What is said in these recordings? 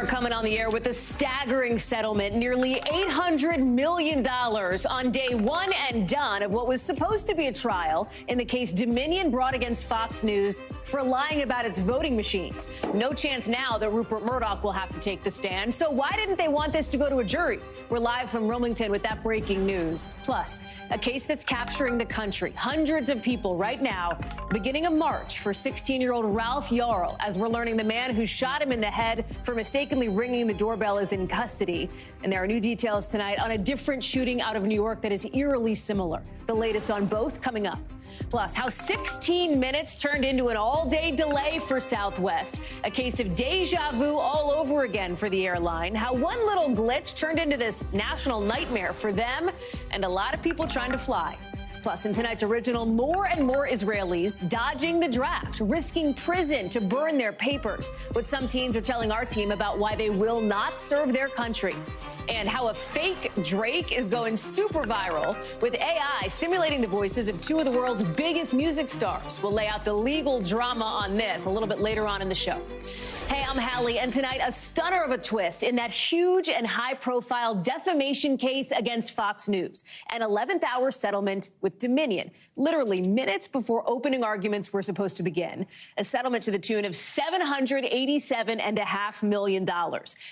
are coming on the air with a staggering settlement, nearly $800 million on day one and done of what was supposed to be a trial in the case Dominion brought against Fox News for lying about its voting machines. No chance now that Rupert Murdoch will have to take the stand. So why didn't they want this to go to a jury? We're live from Wilmington with that breaking news. Plus, a case that's capturing the country. Hundreds of people right now beginning a march for 16-year-old Ralph Yarl, as we're learning the man who shot him in the head for mistakenly ringing the doorbell is in custody. And there are new details tonight on a different shooting out of New York that is eerily similar. The latest on both coming up. Plus, how 16 minutes turned into an all-day delay for Southwest. A case of deja vu all over again for the airline. How one little glitch turned into this national nightmare for them and a lot of people trying to fly. Plus, in tonight's original, more and more Israelis dodging the draft, risking prison to burn their papers. What some teens are telling our team about why they will not serve their country. And how a fake Drake is going super viral with AI simulating the voices of two of the world's biggest music stars. We'll lay out the legal drama on this a little bit later on in the show. Hey, I'm Hallie, and tonight a stunner of a twist in that huge and high-profile defamation case against Fox News. An 11th-hour settlement with Dominion, literally minutes before opening arguments were supposed to begin. A settlement to the tune of $787.5 million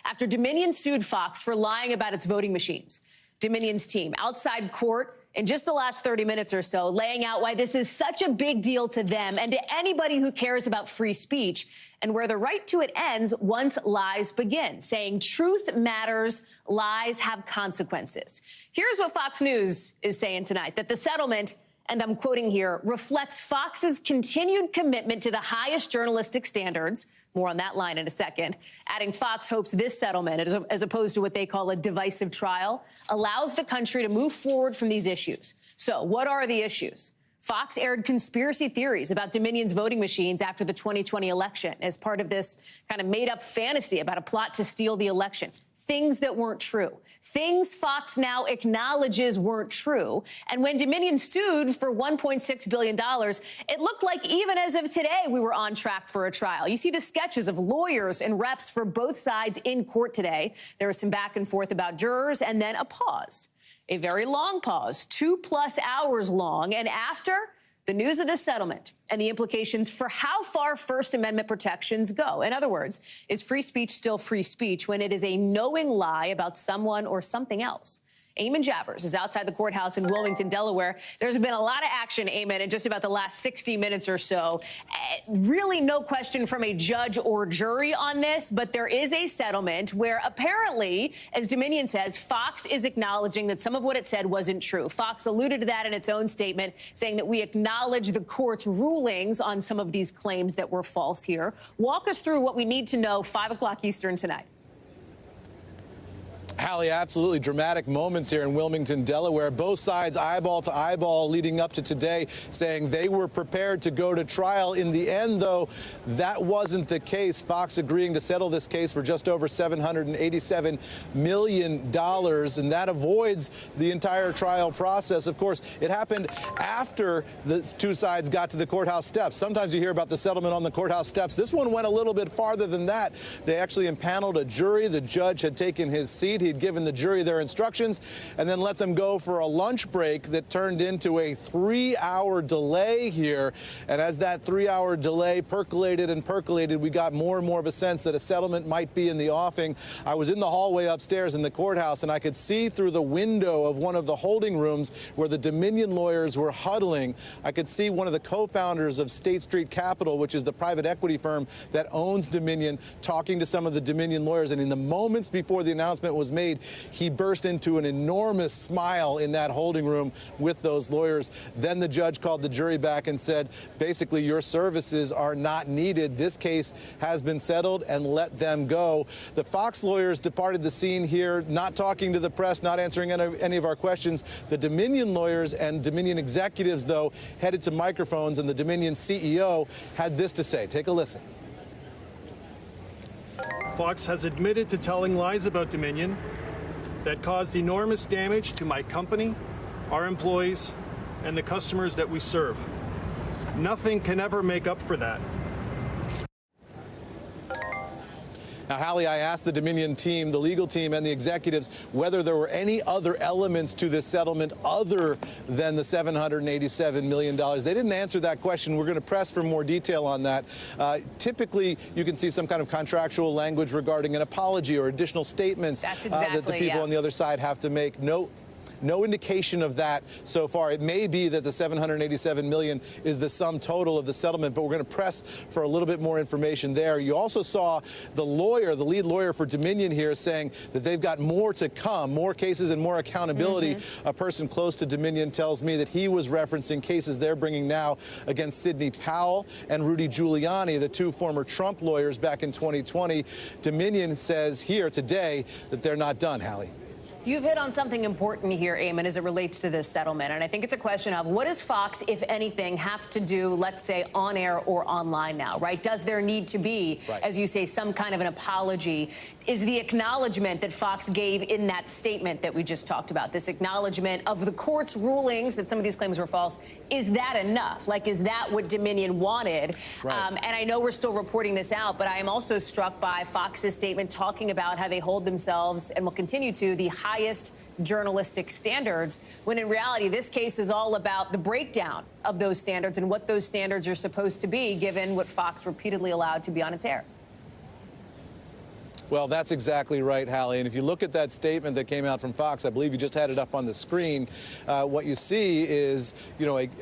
after Dominion sued Fox for lying about its voting machines. Dominion's team outside court in just the last 30 minutes or so, laying out why this is such a big deal to them and to anybody who cares about free speech and where the right to it ends once lies begin, saying truth matters, lies have consequences. Here's what Fox News is saying tonight, that the settlement, and I'm quoting here, reflects Fox's continued commitment to the highest journalistic standards. More on that line in a second. Adding Fox hopes this settlement, as opposed to what they call a divisive trial, allows the country to move forward from these issues. So what are the issues? Fox aired conspiracy theories about Dominion's voting machines after the 2020 election as part of this kind of made-up fantasy about a plot to steal the election. Things that weren't true. Things Fox now acknowledges weren't true. And when Dominion sued for $1.6 billion, it looked like even as of today, we were on track for a trial. You see the sketches of lawyers and reps for both sides in court today. There was some back and forth about jurors and then a pause. A very long pause, 2+ hours long. And after, the news of this settlement and the implications for how far First Amendment protections go. In other words, is free speech still free speech when it is a knowing lie about someone or something else? Eamon Javers is outside the courthouse in Wilmington, Delaware. There's been a lot of action, Eamon, in just about the last 60 minutes or so. Really no question from a judge or jury on this, but there is a settlement where apparently, as Dominion says, Fox is acknowledging that some of what it said wasn't true. Fox alluded to that in its own statement, saying that we acknowledge the court's rulings on some of these claims that were false here. Walk us through what we need to know 5 o'clock Eastern tonight. Hallie, absolutely dramatic moments here in Wilmington, Delaware. Both sides eyeball to eyeball leading up to today, saying they were prepared to go to trial. In the end, though, that wasn't the case. Fox agreeing to settle this case for just over $787 million, and that avoids the entire trial process. Of course, it happened after the two sides got to the courthouse steps. Sometimes you hear about the settlement on the courthouse steps. This one went a little bit farther than that. They actually impaneled a jury. The judge had taken his seat. He'd given the jury their instructions and then let them go for a lunch break that turned into a 3-hour delay here. And as that 3-hour delay percolated and percolated, we got more and more of a sense that a settlement might be in the offing. I was in the hallway upstairs in the courthouse, and I could see through the window of one of the holding rooms where the Dominion lawyers were huddling. I could see one of the co-founders of State Street Capital, which is the private equity firm that owns Dominion, talking to some of the Dominion lawyers. And in the moments before the announcement was made, he burst into an enormous smile in that holding room with those lawyers. Then the judge called the jury back and said, basically, your services are not needed. This case has been settled, and let them go. The Fox lawyers departed the scene here, not talking to the press, not answering any of our questions. The Dominion lawyers and Dominion executives, though, headed to microphones, and the Dominion CEO had this to say. Take a listen. Fox has admitted to telling lies about Dominion that caused enormous damage to my company, our employees, and the customers that we serve. Nothing can ever make up for that. Now, Hallie, I asked the Dominion team, the legal team, and the executives whether there were any other elements to this settlement other than the $787 million. They didn't answer that question. We're going to press for more detail on that. Typically, you can see some kind of contractual language regarding an apology or additional statements that the people on the other side have to make. No indication of that so far. It may be that the $787 million is the sum total of the settlement, but we're going to press for a little bit more information there. You also saw the lawyer, the lead lawyer for Dominion here, saying that they've got more to come, more cases and more accountability. A person close to Dominion tells me that he was referencing cases they're bringing now against Sidney Powell and Rudy Giuliani, the two former Trump lawyers back in 2020. Dominion says here today that they're not done, Hallie. You've hit on something important here, Eamon, as it relates to this settlement. And I think it's a question of what does Fox, if anything, have to do, let's say, on air or online now, right? Does there need to be, as you say, some kind of an apology? Is the acknowledgement that Fox gave in that statement that we just talked about, this acknowledgement of the court's rulings that some of these claims were false, is that enough? Like, is that what Dominion wanted? And I know we're still reporting this out, but I am also struck by Fox's statement talking about how they hold themselves and will continue to the highest journalistic standards, when in reality this case is all about the breakdown of those standards and what those standards are supposed to be, given what Fox repeatedly allowed to be on its air. Well, that's exactly right, Hallie. And if you look at that statement that came out from Fox, I believe you just had it up on the screen, what you see is,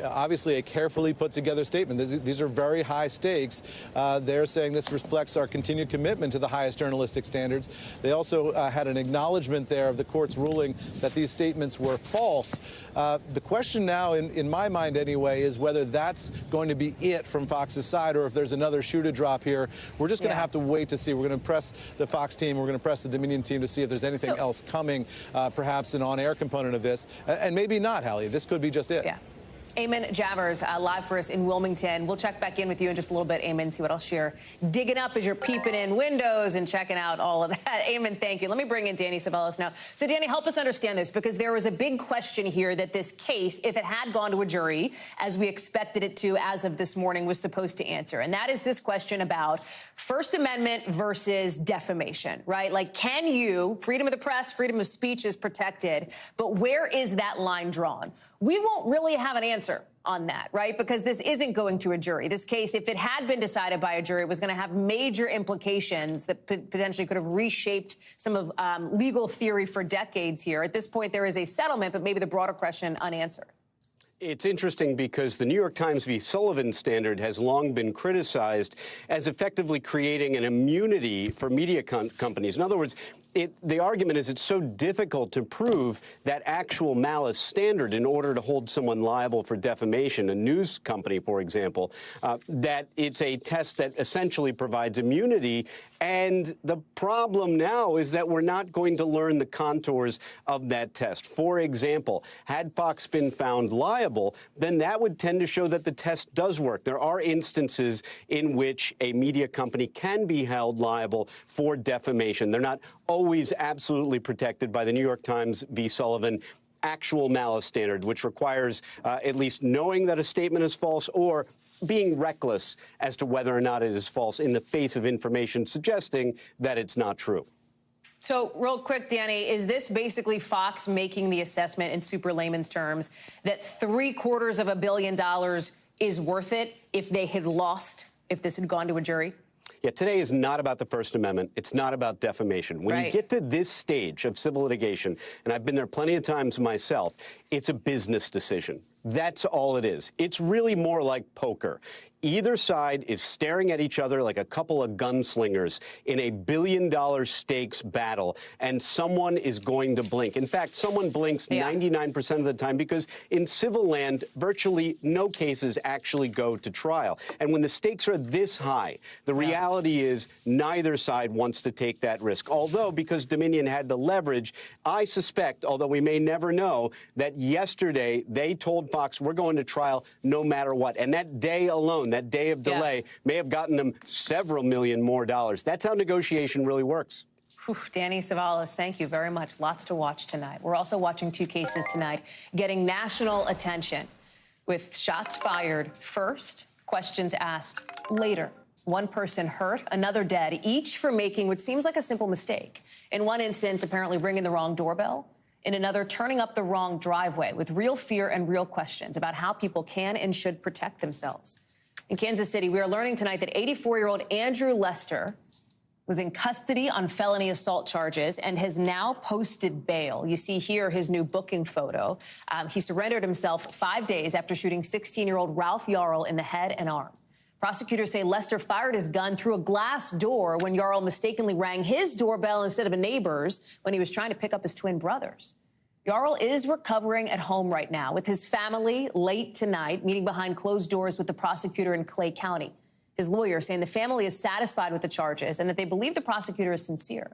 obviously a carefully put together statement. These are very high stakes. They're saying this reflects our continued commitment to the highest journalistic standards. They also had an acknowledgement there of the court's ruling that these statements were false. The question now, in my mind anyway, is whether that's going to be it from Fox's side or if there's another shoe to drop here. We're just going to have to wait to see. We're going to press the Fox team. We're going to press the Dominion team to see if there's anything else coming, perhaps an on-air component of this. And maybe not, Hallie. This could be just it. Yeah. Eamon Javers, live for us in Wilmington. We'll check back in with you in just a little bit, Eamon, see what else you're digging up as you're peeping in windows and checking out all of that. Eamon, thank you. Let me bring in Danny Savalos now. So, Danny, help us understand this, because there was a big question here that this case, if it had gone to a jury, as we expected it to as of this morning, was supposed to answer. And that is this question about First Amendment versus defamation, right? Like, can you, freedom of the press, freedom of speech is protected, but where is that line drawn? We won't really have an answer on that, right? Because this isn't going to a jury. This case, if it had been decided by a jury, was going to have major implications that potentially could have reshaped some of legal theory for decades here. At this point, there is a settlement, but maybe the broader question unanswered. It's interesting because the New York Times v. Sullivan standard has long been criticized as effectively creating an immunity for media companies. In other words, the argument is it's so difficult to prove that actual malice standard in order to hold someone liable for defamation, a news company, for example, that it's a test that essentially provides immunity. And the problem now is that we're not going to learn the contours of that test. For example, had Fox been found liable, then that would tend to show that the test does work. There are instances in which a media company can be held liable for defamation. They're not always absolutely protected by the New York Times v. Sullivan actual malice standard, which requires at least knowing that a statement is false or being reckless as to whether or not it is false in the face of information suggesting that it's not true. So real quick, Danny, is this basically Fox making the assessment in super layman's terms that $750 million is worth it if they had lost, if this had gone to a jury? Yeah, today is not about the First Amendment. It's not about defamation. When you get to this stage of civil litigation, and I've been there plenty of times myself, it's a business decision. That's all it is. It's really more like poker. Either side is staring at each other like a couple of gunslingers in a $1 billion stakes battle, and someone is going to blink. In fact, someone blinks 99% of the time because in civil land, virtually no cases actually go to trial. And when the stakes are this high, the reality is neither side wants to take that risk. Although, because Dominion had the leverage, I suspect, although we may never know, that yesterday they told Fox, we're going to trial no matter what. And that day alone, that day of delay may have gotten them several million more dollars. That's how negotiation really works. Whew, Danny Savalos, thank you very much. Lots to watch tonight. We're also watching two cases tonight getting national attention with shots fired first, questions asked later. One person hurt, another dead, each for making what seems like a simple mistake. In one instance, apparently ringing the wrong doorbell. In another, turning up the wrong driveway, with real fear and real questions about how people can and should protect themselves. In Kansas City, we are learning tonight that 84-year-old Andrew Lester was in custody on felony assault charges and has now posted bail. You see here his new booking photo. He surrendered himself 5 days after shooting 16-year-old Ralph Yarl in the head and arm. Prosecutors say Lester fired his gun through a glass door when Yarl mistakenly rang his doorbell instead of a neighbor's when he was trying to pick up his twin brothers. Yarl is recovering at home right now with his family late tonight, meeting behind closed doors with the prosecutor in Clay County. His lawyer saying the family is satisfied with the charges and that they believe the prosecutor is sincere.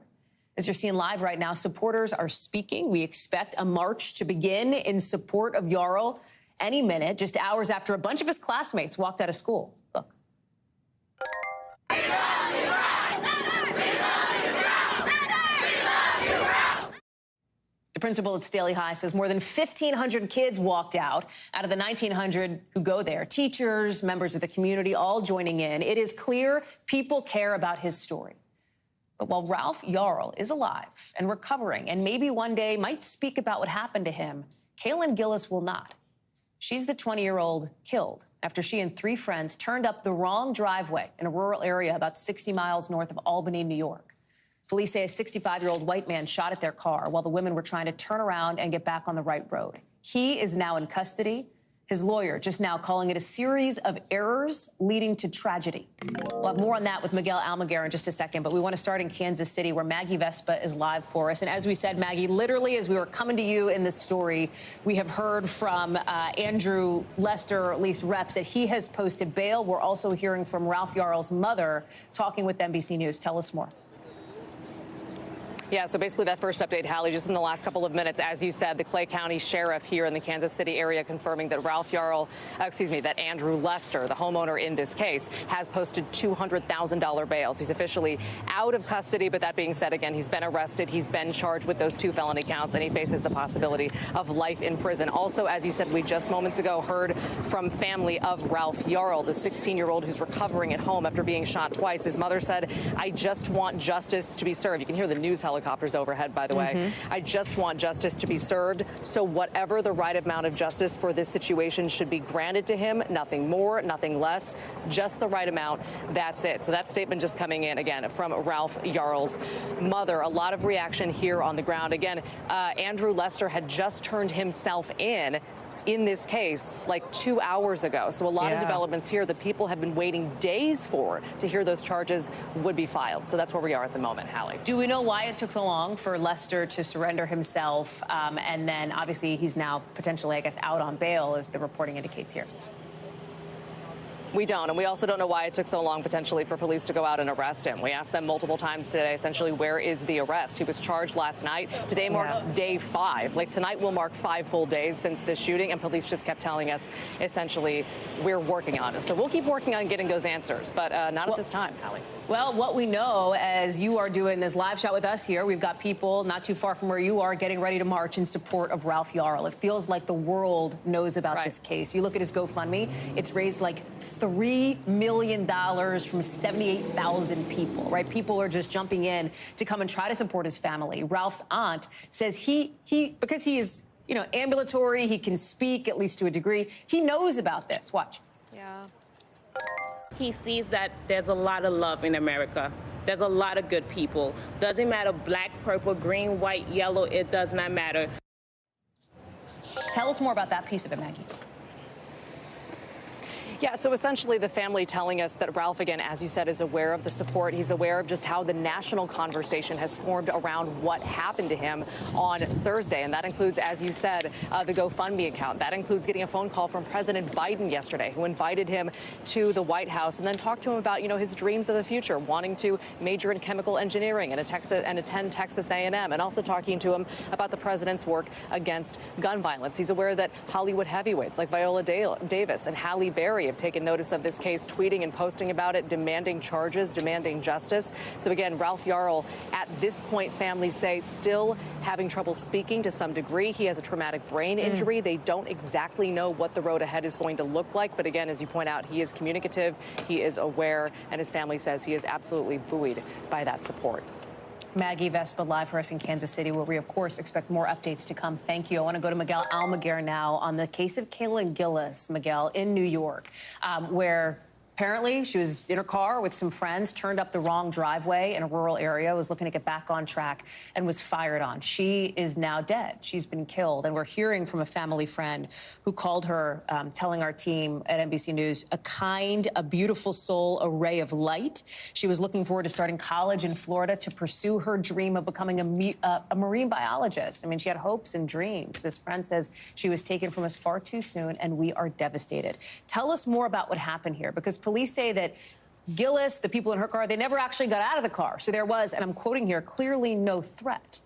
As you're seeing live right now, supporters are speaking. We expect a march to begin in support of Yarl any minute, just hours after a bunch of his classmates walked out of school. Look. The principal at Staley High says more than 1,500 kids walked out of the 1,900 who go there. Teachers, members of the community, all joining in. It is clear people care about his story. But while Ralph Yarl is alive and recovering and maybe one day might speak about what happened to him, Kaylin Gillis will not. She's the 20-year-old killed after she and 3 friends turned up the wrong driveway in a rural area about 60 miles north of Albany, New York. Police say a 65-year-old white man shot at their car while the women were trying to turn around and get back on the right road. He is now in custody. His lawyer just now calling it a series of errors leading to tragedy. We'll have more on that with Miguel Almaguer in just a second, but we want to start in Kansas City, where Maggie Vespa is live for us. And as we said, Maggie, literally as we were coming to you in this story, we have heard from Andrew Lester, or at least reps, that he has posted bail. We're also hearing from Ralph Yarl's mother talking with NBC News. Tell us more. Yeah, so basically that first update, Hallie, just in the last couple of minutes, as you said, the Clay County Sheriff here in the Kansas City area confirming that that Andrew Lester, the homeowner in this case, has posted $200,000 bails. He's officially out of custody, but that being said, again, he's been arrested. He's been charged with those 2 felony counts, and he faces the possibility of life in prison. Also, as you said, we just moments ago heard from family of Ralph Yarl, the 16-year-old who's recovering at home after being shot twice. His mother said, "I just want justice to be served." You can hear the news helicopters overhead, by the way. "I just want justice to be served. So whatever the right amount of justice for this situation should be granted to him, nothing more, nothing less, just the right amount. That's it." So that statement just coming in again from Ralph Yarl's mother. A lot of reaction here on the ground. Again, Andrew Lester had just turned himself in this case like 2 hours ago. So a lot of developments here that people have been waiting days for to hear those charges would be filed. So that's where we are at the moment, Hallie. Do we know why it took so long for Lester to surrender himself? And then obviously he's now potentially, I guess, out on bail, as the reporting indicates here. We don't, and we also don't know why it took so long potentially for police to go out and arrest him. We asked them multiple times today, essentially, where is the arrest? He was charged last night. Today marked day 5. Like, tonight will mark 5 full days since this shooting, and police just kept telling us, essentially, we're working on it. So we'll keep working on getting those answers, but not at this time, Hallie. Well, what we know, as you are doing this live shot with us here, we've got people not too far from where you are getting ready to march in support of Ralph Yarl. It feels like the world knows about this case. You look at his GoFundMe, it's raised like $3 million from 78,000 people, right? People are just jumping in to come and try to support his family. Ralph's aunt says because he is, ambulatory, he can speak, at least to a degree, he knows about this. Watch. Yeah. He sees that there's a lot of love in America. There's a lot of good people. Doesn't matter black, purple, green, white, yellow, it does not matter. Tell us more about that piece of it, Maggie. Yeah, so essentially the family telling us that Ralph, again, as you said, is aware of the support. He's aware of just how the national conversation has formed around what happened to him on Thursday. And that includes, as you said, the GoFundMe account. That includes getting a phone call from President Biden yesterday, who invited him to the White House and then talked to him about, his dreams of the future, wanting to major in chemical engineering and attend Texas A&M, and also talking to him about the president's work against gun violence. He's aware that Hollywood heavyweights like Viola Davis and Halle Berry have taken notice of this case, tweeting and posting about it, demanding charges, demanding justice. So again, Ralph Yarl, at this point, families say, still having trouble speaking to some degree. He has a traumatic brain injury. They don't exactly know what the road ahead is going to look like. But again, as you point out, he is communicative, he is aware, and his family says he is absolutely buoyed by that support. Maggie Vespa live for us in Kansas City, where we, of course, expect more updates to come. Thank you. I want to go to Miguel Almaguer now on the case of Kaylin Gillis, Miguel, in New York, where apparently she was in her car with some friends, turned up the wrong driveway in a rural area, was looking to get back on track, and was fired on. She is now dead. She's been killed. And we're hearing from a family friend who called her, telling our team at NBC News, a kind, a beautiful soul, a ray of light. She was looking forward to starting college in Florida to pursue her dream of becoming a marine biologist. I mean, she had hopes and dreams. This friend says she was taken from us far too soon, and we are devastated. Tell us more about what happened here, because police say that Gillis, the people in her car, they never actually got out of the car. So there was, and I'm quoting here, clearly no threat.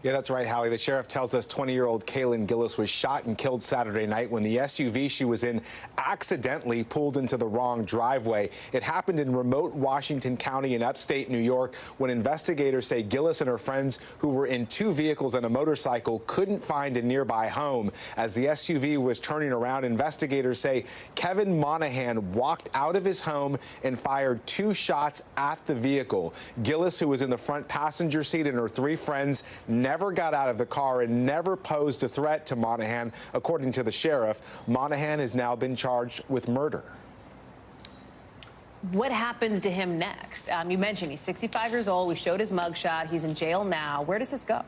Yeah, that's right, Hallie. The sheriff tells us 20-year-old Kaylin Gillis was shot and killed Saturday night when the SUV she was in accidentally pulled into the wrong driveway. It happened in remote Washington County in upstate New York when investigators say Gillis and her friends, who were in two vehicles and a motorcycle, couldn't find a nearby home. As the SUV was turning around, investigators say Kevin Monahan walked out of his home and fired 2 shots at the vehicle. Gillis, who was in the front passenger seat, and her 3 friends never got out of the car and never posed a threat to Monahan, according to the sheriff. Monahan has now been charged with murder. What happens to him next? You mentioned he's 65 years old. We showed his mugshot. He's in jail now. Where does this go?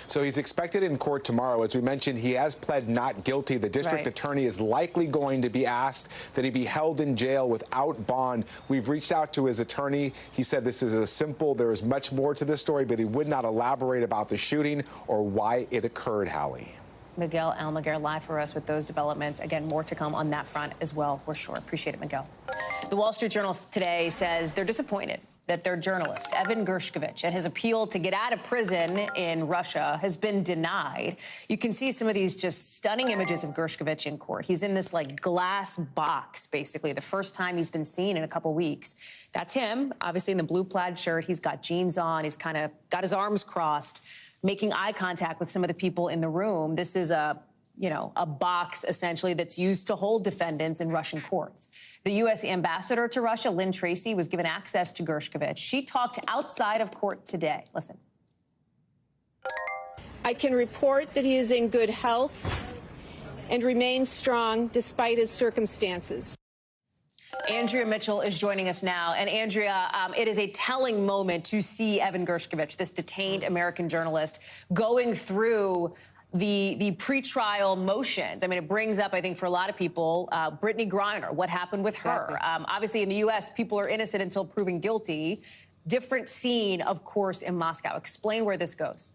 So he's expected in court tomorrow. As we mentioned, he has pled not guilty. The district attorney is likely going to be asked that he be held in jail without bond. We've reached out to his attorney. He said this is a simple, there is much more to this story, but he would not elaborate about the shooting or why it occurred, Hallie. Miguel Almaguer live for us with those developments. Again, more to come on that front as well, we're sure. Appreciate it, Miguel. The Wall Street Journal today says they're disappointed that their journalist, Evan Gershkovich, and his appeal to get out of prison in Russia has been denied. You can see some of these just stunning images of Gershkovich in court. He's in this, like, glass box, basically, the first time he's been seen in a couple weeks. That's him, obviously, in the blue plaid shirt. He's got jeans on. He's kind of got his arms crossed, making eye contact with some of the people in the room. This is a box, essentially, that's used to hold defendants in Russian courts. The U.S. ambassador to Russia, Lynn Tracy, was given access to Gershkovich. She talked outside of court today. Listen. I can report that he is in good health and remains strong despite his circumstances. Andrea Mitchell is joining us now. And Andrea, it is a telling moment to see Evan Gershkovich, this detained American journalist, going through the pretrial motions. I mean, it brings up, I think, for a lot of people, Brittany Griner, what happened with her. Obviously, in the U.S., people are innocent until proven guilty. Different scene, of course, in Moscow. Explain where this goes.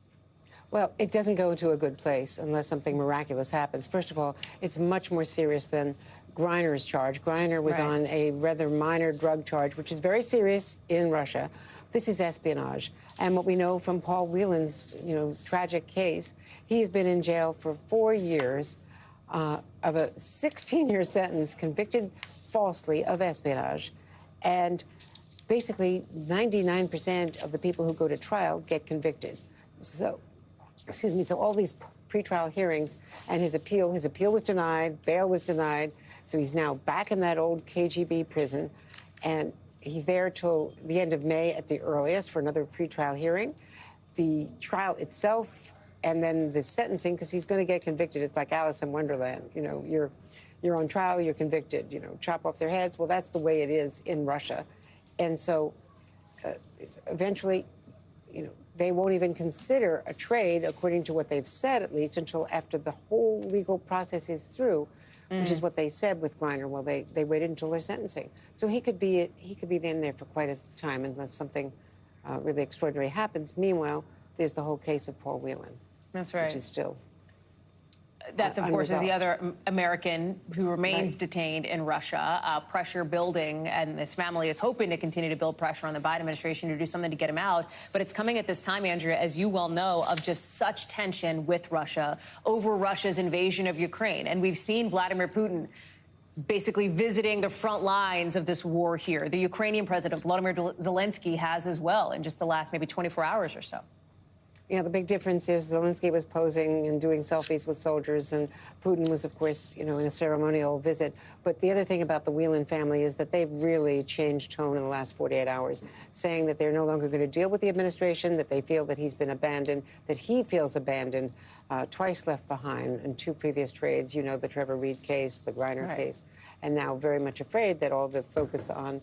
Well, it doesn't go to a good place unless something miraculous happens. First of all, it's much more serious than Griner's charge. Griner was on a rather minor drug charge, which is very serious in Russia. This is espionage. And what we know from Paul Whelan's, tragic case, he's been in jail for 4 years of a 16-year sentence, convicted falsely of espionage. And basically, 99% of the people who go to trial get convicted. So, so all these pretrial hearings and his appeal was denied, bail was denied. So he's now back in that old KGB prison. And he's there till the end of May at the earliest for another pretrial hearing. The trial itself and then the sentencing, because he's going to get convicted. It's like Alice in Wonderland. You're on trial, you're convicted, chop off their heads. Well, that's the way it is in Russia. And so eventually, they won't even consider a trade, according to what they've said, at least, until after the whole legal process is through. Which is what they said with Griner. Well, they waited until their sentencing. So he could be in there for quite a time unless something really extraordinary happens. Meanwhile, there's the whole case of Paul Whelan. That's right. Which is still That, of course, is the other American who remains detained in Russia. Pressure building, and this family is hoping to continue to build pressure on the Biden administration to do something to get him out. But it's coming at this time, Andrea, as you well know, of just such tension with Russia over Russia's invasion of Ukraine. And we've seen Vladimir Putin basically visiting the front lines of this war here. The Ukrainian president, Volodymyr Zelensky, has as well in just the last maybe 24 hours or so. Yeah, the big difference is Zelensky was posing and doing selfies with soldiers, and Putin was, of course, in a ceremonial visit. But the other thing about the Whelan family is that they've really changed tone in the last 48 hours, saying that they're no longer going to deal with the administration, that they feel that he's been abandoned, that he feels abandoned, twice left behind in 2 previous trades, the Trevor Reed case, the Griner case, and now very much afraid that all the focus on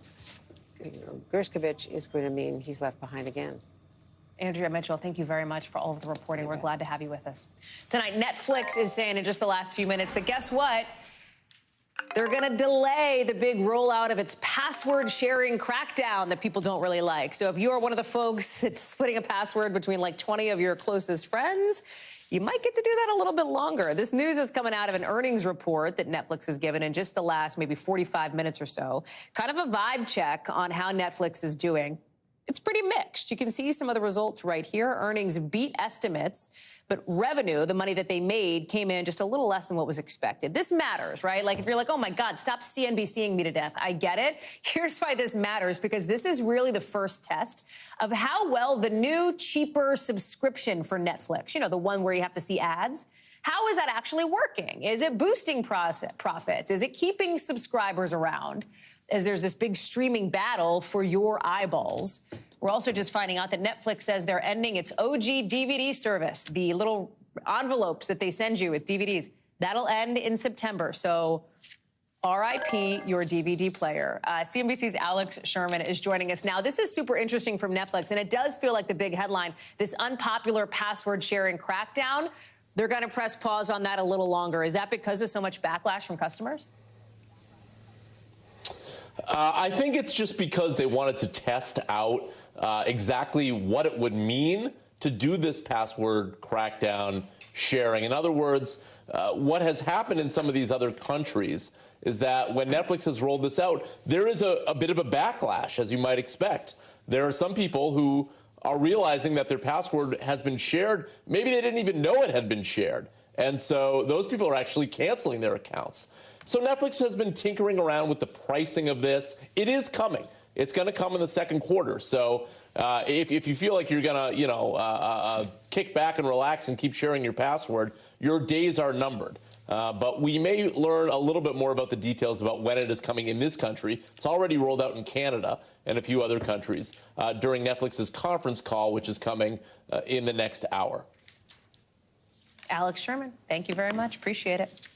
Gershkovich is going to mean he's left behind again. Andrea Mitchell, thank you very much for all of the reporting. We're glad to have you with us. Tonight, Netflix is saying in just the last few minutes that guess what? They're going to delay the big rollout of its password sharing crackdown that people don't really like. So if you are one of the folks that's splitting a password between like 20 of your closest friends, you might get to do that a little bit longer. This news is coming out of an earnings report that Netflix has given in just the last maybe 45 minutes or so. Kind of a vibe check on how Netflix is doing. It's pretty mixed. You can see some of the results right here. Earnings beat estimates, but revenue, the money that they made, came in just a little less than what was expected. This matters, right? Like if you're like, oh my God, stop CNBCing me to death. I get it. Here's why this matters, because this is really the first test of how well the new, cheaper subscription for Netflix, the one where you have to see ads, how is that actually working? Is it boosting profits? Is it keeping subscribers around? As there's this big streaming battle for your eyeballs. We're also just finding out that Netflix says they're ending its OG DVD service, the little envelopes that they send you with DVDs. That'll end in September. So RIP your DVD player. CNBC's Alex Sherman is joining us now. This is super interesting from Netflix, and it does feel like the big headline, this unpopular password sharing crackdown. They're going to press pause on that a little longer. Is that because of so much backlash from customers? I think it's just because they wanted to test out exactly what it would mean to do this password crackdown sharing. In other words, what has happened in some of these other countries is that when Netflix has rolled this out, there is a bit of a backlash, as you might expect. There are some people who are realizing that their password has been shared. Maybe they didn't even know it had been shared. And so those people are actually canceling their accounts. So Netflix has been tinkering around with the pricing of this. It is coming. It's going to come in the second quarter. So if you feel like you're going to, kick back and relax and keep sharing your password, your days are numbered. But we may learn a little bit more about the details about when it is coming in this country. It's already rolled out in Canada and a few other countries during Netflix's conference call, which is coming in the next hour. Alex Sherman, thank you very much. Appreciate it.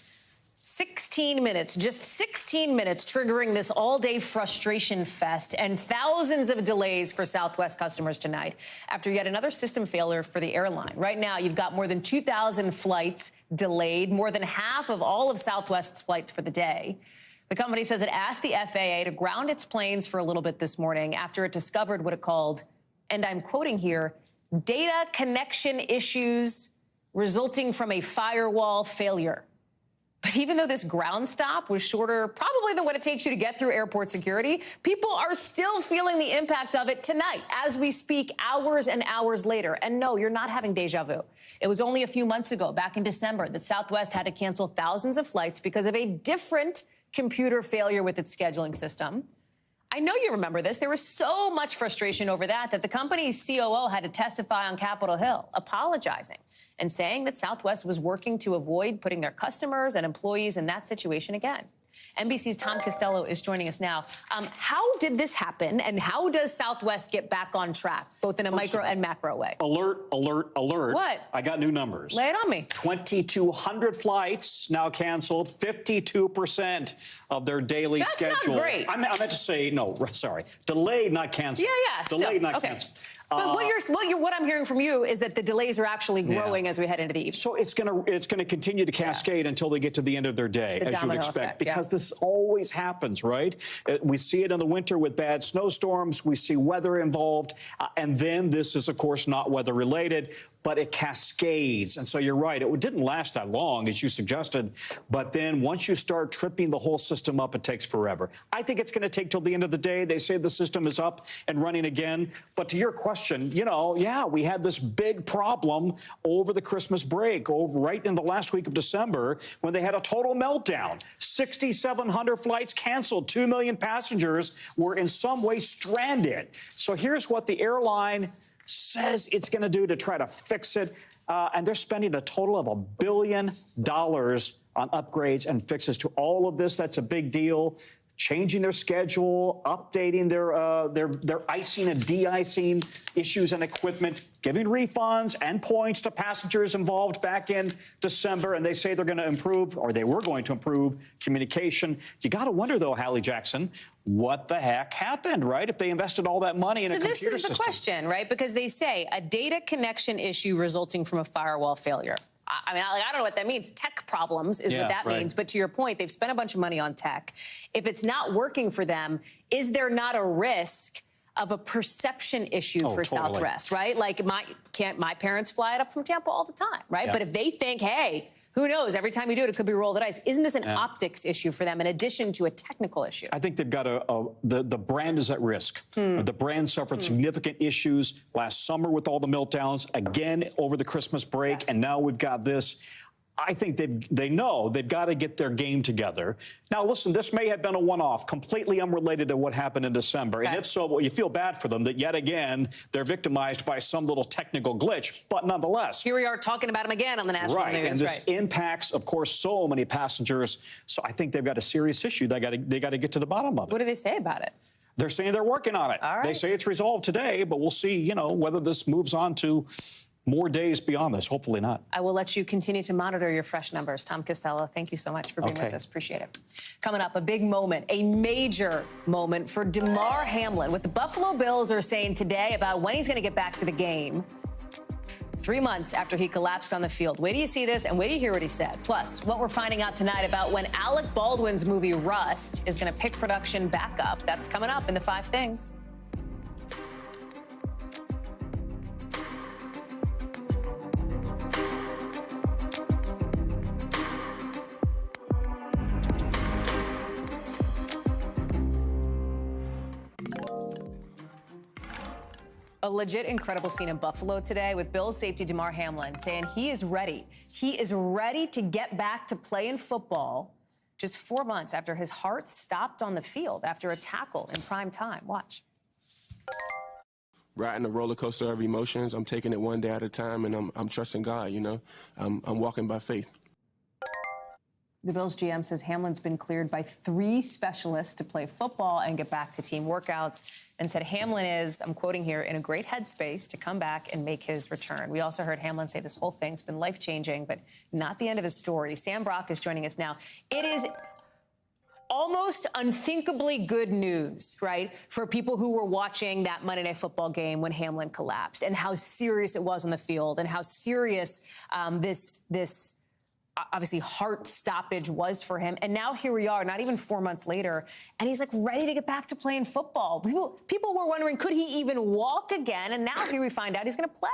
16 minutes, just 16 minutes, triggering this all-day frustration fest and thousands of delays for Southwest customers tonight after yet another system failure for the airline. Right now, you've got more than 2,000 flights delayed, more than half of all of Southwest's flights for the day. The company says it asked the FAA to ground its planes for a little bit this morning after it discovered what it called, and I'm quoting here, data connection issues resulting from a firewall failure. But even though this ground stop was shorter probably than what it takes you to get through airport security, people are still feeling the impact of it tonight as we speak, hours and hours later. And no, you're not having deja vu. It was only a few months ago, back in December, that Southwest had to cancel thousands of flights because of a different computer failure with its scheduling system. I know you remember this. There was so much frustration over that the company's COO had to testify on Capitol Hill, apologizing and saying that Southwest was working to avoid putting their customers and employees in that situation again. NBC's Tom Costello is joining us now. How did this happen, and how does Southwest get back on track, both in a micro and macro way? Alert, alert, alert. What? I got new numbers. Lay it on me. 2,200 flights now canceled, 52% of their daily schedule. That's not great. I meant to say, no, sorry. Delayed, not canceled. Yeah, Delayed, still. not canceled. But what I'm hearing from you is that the delays are actually growing as we head into the evening. So it's gonna continue to cascade until they get to the end of their day, as you'd expect, effect, because this always happens, right? We see it in the winter with bad snowstorms. We see weather involved, and then this is, of course, not weather related. but it cascades. And so you're right, it didn't last that long, as you suggested. But then once you start tripping the whole system up, it takes forever. I think it's going to take till the end of the day. They say the system is up and running again. But to your question, you know, yeah, we had this big problem over the Christmas break, right in the last week of December, when they had a total meltdown. 6,700 flights canceled. 2 million passengers were in some way stranded. So here's what the airline says it's going to do to try to fix it. And they're spending a total of $1 billion on upgrades and fixes to all of this. That's a big deal. Changing their schedule, updating their icing and de-icing issues and equipment, giving refunds and points to passengers involved back in December. And they say they're going to improve, or they were going to improve, communication. You got to wonder, though, Hallie Jackson, what the heck happened, right? If they invested all that money in a computer system. So this is the question, right? Because they say a data connection issue resulting from a firewall failure. I mean, I don't know what that means. Tech problems is what that means. But to your point, they've spent a bunch of money on tech. If it's not working for them, is there not a risk of a perception issue for Southwest, right? Like, can't my parents fly it up from Tampa all the time, right? But if they think, hey, who knows? Every time you do it, it could be rolled at ice. Isn't this an optics issue for them in addition to a technical issue? I think they've got the brand is at risk. The brand suffered significant issues last summer with all the meltdowns, again over the Christmas break, and now we've got this. I think they know they've got to get their game together. Now, listen, this may have been a one-off, completely unrelated to what happened in December. And if so, well, you feel bad for them that yet again they're victimized by some little technical glitch. But nonetheless, here we are talking about them again on the national news. And this impacts, of course, so many passengers. So I think they've got a serious issue. They got to get to the bottom of it. What do they say about it? They're saying they're working on it. They say it's resolved today, but we'll see, you know, whether this moves on to more days beyond this. Hopefully not. I will let you continue to monitor your fresh numbers. Tom Costello, thank you so much for being with us. Appreciate it. Coming up, a big moment, a major moment for Damar Hamlin. What the Buffalo Bills are saying today about when he's going to get back to the game 3 months after he collapsed on the field. Wait till you see this and wait till you hear what he said. Plus, what we're finding out tonight about when Alec Baldwin's movie Rust is going to pick production back up. That's coming up in the 5 Things. A legit incredible scene in Buffalo today with Bills safety Damar Hamlin saying he is ready. He is ready to get back to playing football just 4 months after his heart stopped on the field after a tackle in prime time. Watch. Riding a roller coaster of emotions. I'm taking it one day at a time, and I'm trusting God, you know. I'm walking by faith. The Bills GM says Hamlin's been cleared by 3 specialists to play football and get back to team workouts, and said Hamlin is, I'm quoting here, in a great headspace to come back and make his return. We also heard Hamlin say this whole thing's been life-changing, but not the end of his story. Sam Brock is joining us now. It is almost unthinkably good news, right, for people who were watching that Monday Night Football game when Hamlin collapsed and how serious it was on the field and how serious this obviously heart stoppage was for him. And now here we are, not even 4 months later, and he's like ready to get back to playing football. People were wondering, could he even walk again? And now here we find out he's going to play.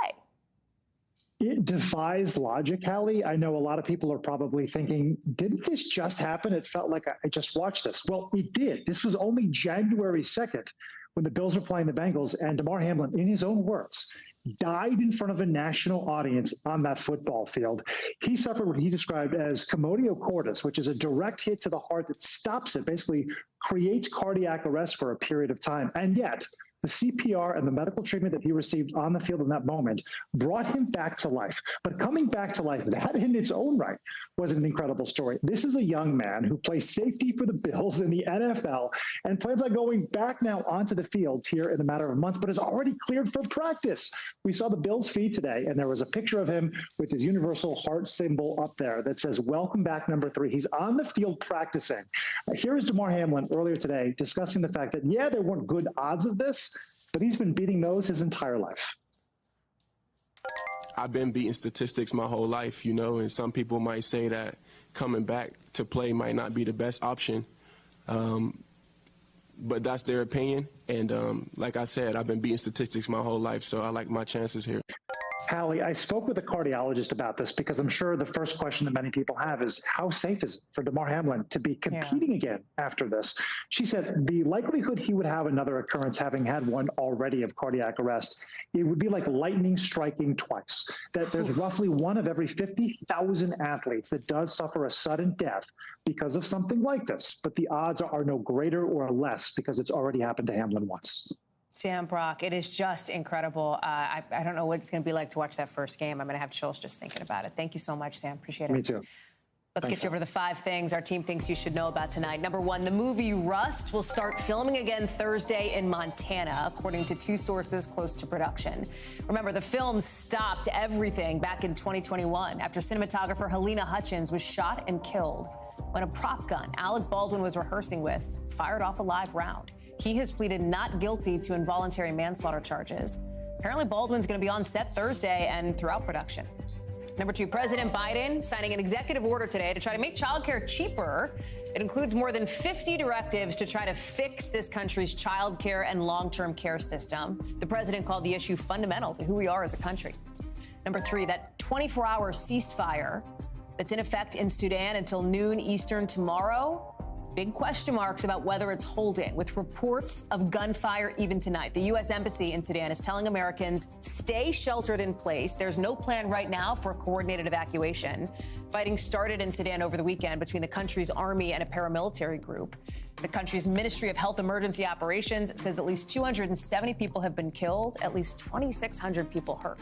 It defies logic, Hallie. I know a lot of people are probably thinking, didn't this just happen? It felt like I just watched this. Well, it did. This was only January 2nd when the Bills were playing the Bengals, and Damar Hamlin, in his own words, died in front of a national audience on that football field. He suffered what he described as commotio cordis, which is a direct hit to the heart that stops it, basically creates cardiac arrest for a period of time. And yet, the CPR and the medical treatment that he received on the field in that moment brought him back to life. But coming back to life, that in its own right was an incredible story. This is a young man who plays safety for the Bills in the NFL and plans on going back now onto the field here in a matter of months, but is already cleared for practice. We saw the Bills feed today, and there was a picture of him with his universal heart symbol up there that says, "Welcome back, number 3." He's on the field practicing. Here is Damar Hamlin earlier today discussing the fact that, yeah, there weren't good odds of this, but he's been beating those his entire life. I've been beating statistics my whole life, you know, and some people might say that coming back to play might not be the best option. But that's their opinion. And like I said, I've been beating statistics my whole life, so I like my chances here. Hallie, I spoke with a cardiologist about this because I'm sure the first question that many people have is how safe is it for Damar Hamlin to be competing again after this? She said the likelihood he would have another occurrence, having had one already of cardiac arrest, it would be like lightning striking twice. That there's roughly one of every 50,000 athletes that does suffer a sudden death because of something like this, but the odds are no greater or less because it's already happened to Hamlin once. Sam Brock, it is just incredible. I don't know what it's going to be like to watch that first game. I'm going to have chills just thinking about it. Thank you so much, Sam. Appreciate it. Me too. Let's get you over to the 5 things our team thinks you should know about tonight. Number 1, the movie Rust will start filming again Thursday in Montana, according to 2 sources close to production. Remember, the film stopped everything back in 2021 after cinematographer Helena Hutchins was shot and killed when a prop gun Alec Baldwin was rehearsing with fired off a live round. He has pleaded not guilty to involuntary manslaughter charges. Apparently, Baldwin's going to be on set Thursday and throughout production. Number 2, President Biden signing an executive order today to try to make childcare cheaper. It includes more than 50 directives to try to fix this country's childcare and long-term care system. The president called the issue fundamental to who we are as a country. Number 3, that 24-hour ceasefire that's in effect in Sudan until noon Eastern tomorrow. Big question marks about whether it's holding, with reports of gunfire even tonight. The U.S. Embassy in Sudan is telling Americans stay sheltered in place. There's no plan right now for a coordinated evacuation. Fighting started in Sudan over the weekend between the country's army and a paramilitary group. The country's Ministry of Health Emergency Operations says at least 270 people have been killed, at least 2,600 people hurt.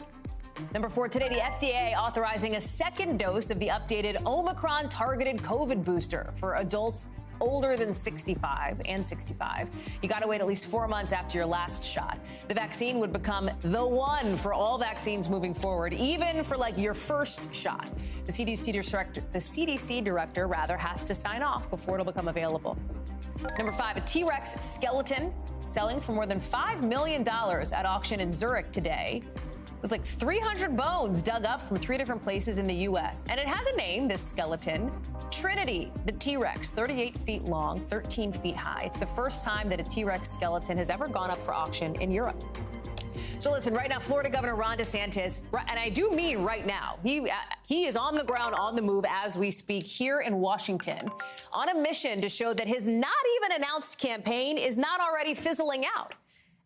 Number 4, today, the FDA authorizing a second dose of the updated Omicron-targeted COVID booster for adults older than 65 and 65. You got to wait at least 4 months after your last shot. The vaccine would become the one for all vaccines moving forward, even for like your first shot. The CDC director has to sign off before it'll become available. Number 5, a T-Rex skeleton selling for more than $5 million at auction in Zurich today. It was like 300 bones dug up from 3 different places in the U.S. And it has a name, this skeleton, Trinity, the T-Rex, 38 feet long, 13 feet high. It's the first time that a T-Rex skeleton has ever gone up for auction in Europe. So listen, right now, Florida Governor Ron DeSantis, and I do mean right now, he is on the ground, on the move as we speak here in Washington, on a mission to show that his not even announced campaign is not already fizzling out.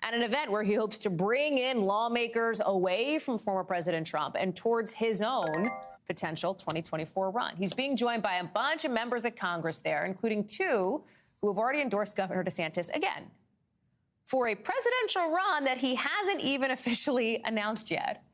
At an event where he hopes to bring in lawmakers away from former President Trump and towards his own potential 2024 run. He's being joined by a bunch of members of Congress there, including 2 who have already endorsed Governor DeSantis again for a presidential run that he hasn't even officially announced yet.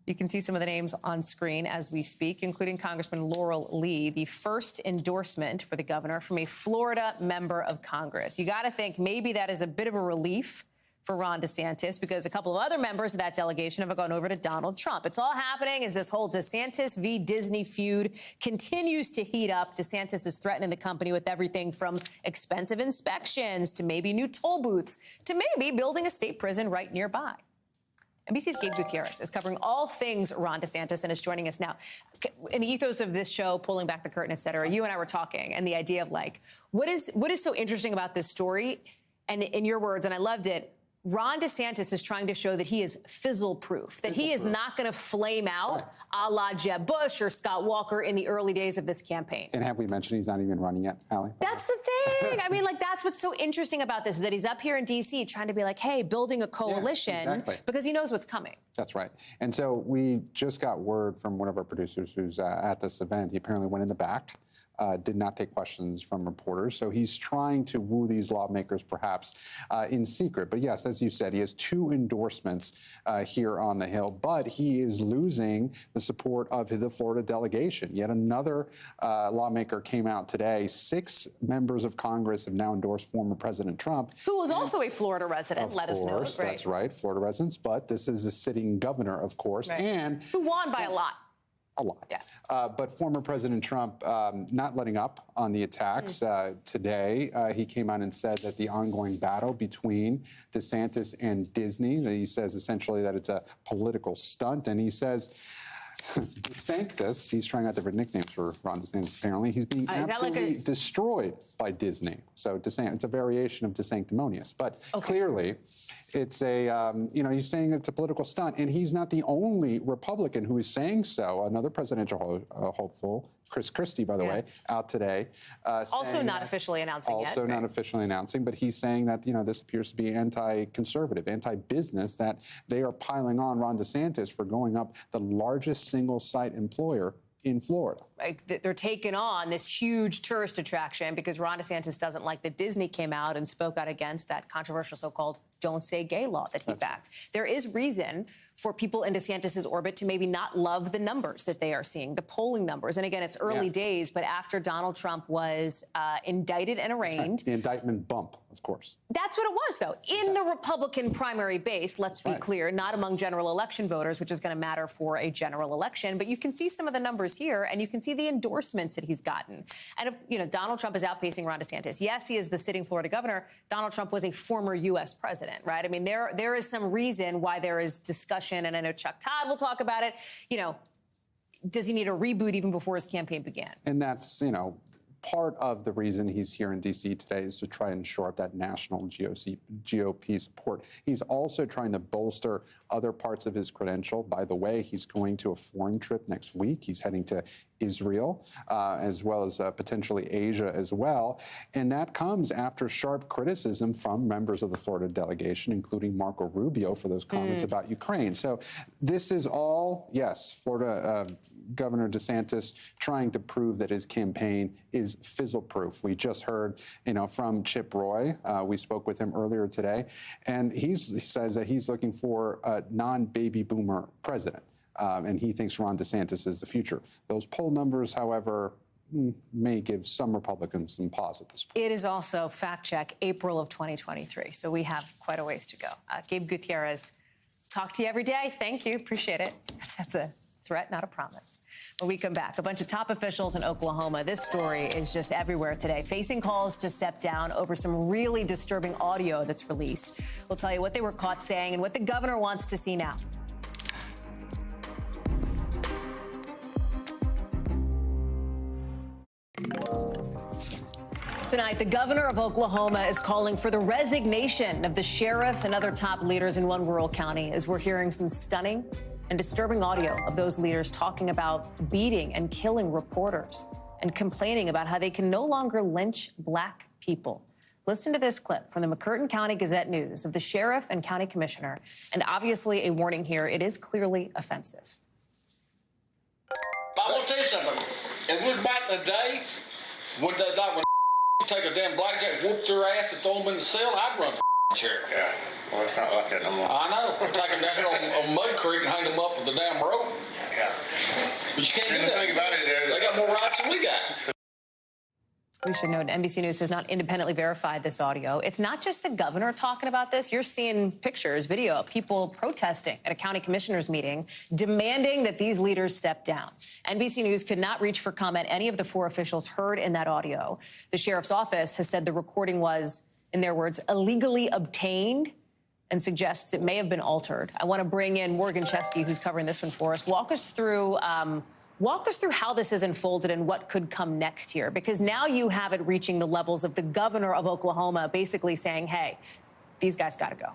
You can see some of the names on screen as we speak, including Congressman Laurel Lee, the first endorsement for the governor from a Florida member of Congress. You got to think maybe that is a bit of a relief for Ron DeSantis, because a couple of other members of that delegation have gone over to Donald Trump. It's all happening as this whole DeSantis v. Disney feud continues to heat up. DeSantis is threatening the company with everything from expensive inspections to maybe new toll booths to maybe building a state prison right nearby. NBC's Gabe Gutierrez is covering all things Ron DeSantis and is joining us now. In the ethos of this show, pulling back the curtain, et cetera, you and I were talking, and the idea of like, what is so interesting about this story? And in your words, and I loved it, Ron DeSantis is trying to show that he is fizzle-proof, that he is not going to flame out a la Jeb Bush or Scott Walker in the early days of this campaign. And have we mentioned he's not even running yet, Hallie? That's the thing. I mean, like, that's what's so interesting about this, is that he's up here in D.C. trying to be like, hey, building a coalition, because he knows what's coming. That's right. And so we just got word from one of our producers who's at this event. He apparently went in the back. Did not take questions from reporters. So he's trying to woo these lawmakers, perhaps in secret. But yes, as you said, he has 2 endorsements here on the Hill, but he is losing the support of the Florida delegation. Yet another lawmaker came out today. 6 members of Congress have now endorsed former President Trump. Who was also a Florida resident, let us know. Of course, that's right, Florida residents. But this is the sitting governor, of course. And who won by a lot. A lot. Yeah. But former President Trump not letting up on the attacks. Today, he came out and said that the ongoing battle between DeSantis and Disney, that he says essentially that it's a political stunt. And he says, DeSantis, he's trying out different nicknames for Ron DeSantis, apparently. He's being absolutely destroyed by Disney. So DeSantis, it's a variation of DeSanctimonious. But clearly, It's a, he's saying it's a political stunt, and he's not the only Republican who is saying so. Another presidential hopeful, Chris Christie, by the way, out today. Also not officially announcing yet. Also not officially announcing, but he's saying that, this appears to be anti-conservative, anti-business, that they are piling on Ron DeSantis for going up the largest single-site employer in Florida. They're taking on this huge tourist attraction because Ron DeSantis doesn't like that Disney came out and spoke out against that controversial so-called Don't Say Gay law that he backed. There is reason for people in DeSantis's orbit to maybe not love the numbers that they are seeing, the polling numbers. And again, it's early days, but after Donald Trump was indicted and arraigned. The indictment bump, of course. That's what it was, though. In the Republican primary base, let's be clear, not among general election voters, which is going to matter for a general election. But you can see some of the numbers here, and you can see the endorsements that he's gotten. And, if, Donald Trump is outpacing Ron DeSantis. Yes, he is the sitting Florida governor. Donald Trump was a former U.S. president, right? I mean, there is some reason why there is discussion, and I know Chuck Todd will talk about it. Does he need a reboot even before his campaign began? And that's, part of the reason he's here in D.C. today is to try and shore up that national GOP support. He's also trying to bolster other parts of his credential. By the way, he's going to a foreign trip next week. He's heading to Israel, as well as potentially Asia as well. And that comes after sharp criticism from members of the Florida delegation, including Marco Rubio, for those comments about Ukraine. So this is all, yes, Florida Governor DeSantis trying to prove that his campaign is fizzle-proof. We just heard, from Chip Roy. We spoke with him earlier today, and he says that he's looking for a non-baby boomer president, and he thinks Ron DeSantis is the future. Those poll numbers, however, may give some Republicans some pause at this point. It is also, fact check, April of 2023, so we have quite a ways to go. Gabe Gutierrez, talk to you every day. Thank you. Appreciate it. That's a threat, not a promise. When we come back, a bunch of top officials in Oklahoma. This story is just everywhere today, facing calls to step down over some really disturbing audio that's released. We'll tell you what they were caught saying and what the governor wants to see now. Tonight, the governor of Oklahoma is calling for the resignation of the sheriff and other top leaders in one rural county, as we're hearing some stunning and disturbing audio of those leaders talking about beating and killing reporters and complaining about how they can no longer lynch black people. Listen to this clip from the McCurtain County Gazette-News of the sheriff and county commissioner. And obviously a warning here, it is clearly offensive. I want to tell you something. If it was back in the day, when take a damn blackjack, whoop their ass and throw them in the cell, I'd run for sheriff. Yeah, well, it's not like that no more. I know. We'll take them down here on Mud Creek and hang them up with the damn rope. Yeah. But you can't do that. The thing about it is, they got more rights than we got. We should note NBC News has not independently verified this audio. It's not just the governor talking about this. You're seeing pictures, video of people protesting at a county commissioners meeting, demanding that these leaders step down. NBC News could not reach for comment any of the four officials heard in that audio. The sheriff's office has said the recording was, in their words, illegally obtained and suggests it may have been altered. I want to bring in Morgan Chesky, who's covering this one for us. Walk us through how this has unfolded and what could come next here, because now you have it reaching the levels of the governor of Oklahoma basically saying, hey, these guys got to go.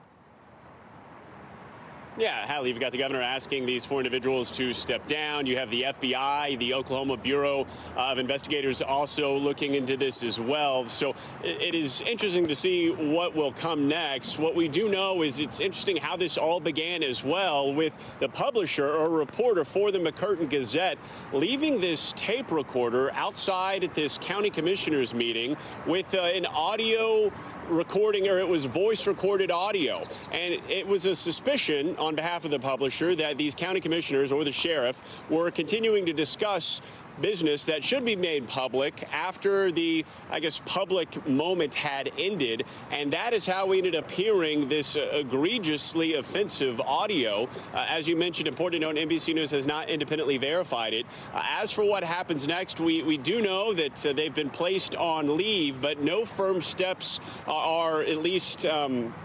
Yeah, Hallie, you've got the governor asking these four individuals to step down. You have the FBI, the Oklahoma Bureau of Investigators also looking into this as well. So it is interesting to see what will come next. What we do know is it's interesting how this all began as well, with the publisher or reporter for the McCurtain Gazette leaving this tape recorder outside at this county commissioners meeting with an audio recording, or it was voice recorded audio. And it was a suspicion on behalf of the publisher that these county commissioners or the sheriff were continuing to discuss business that should be made public after the, I guess, public moment had ended. And that is how we ended up hearing this egregiously offensive audio. As you mentioned, important to note, NBC News has not independently verified it. As for what happens next, we do know that they've been placed on leave, but no firm steps are at least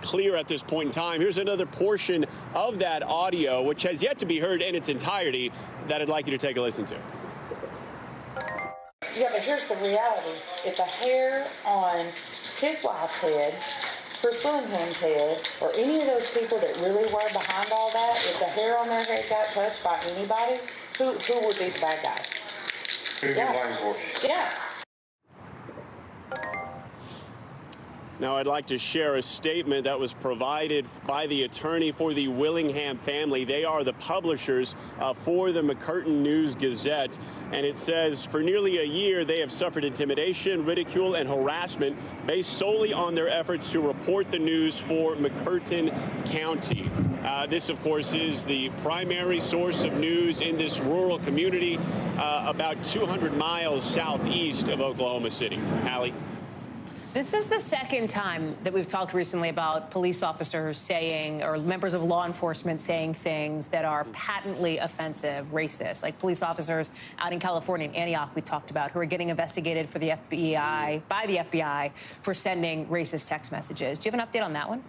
clear at this point in time. Here's another portion of that audio, which has yet to be heard in its entirety, that I'd like you to take a listen to. Yeah, but here's the reality. If a hair on his wife's head for Willingham's hair, or any of those people that really were behind all that, if the hair on their head got touched by anybody, who would be the bad guys? Who do you blame for? Yeah. Now, I'd like to share a statement that was provided by the attorney for the Willingham family. They are the publishers for the McCurtain News Gazette. And it says, for nearly a year, they have suffered intimidation, ridicule, and harassment based solely on their efforts to report the news for McCurtain County. This, of course, is the primary source of news in this rural community about 200 miles southeast of Oklahoma City. Hallie? This is the second time that we've talked recently about police officers saying, or members of law enforcement saying things that are patently offensive, racist, like police officers out in California, in Antioch, we talked about, who are getting investigated for the FBI, by the FBI, for sending racist text messages. Do you have an update on that one?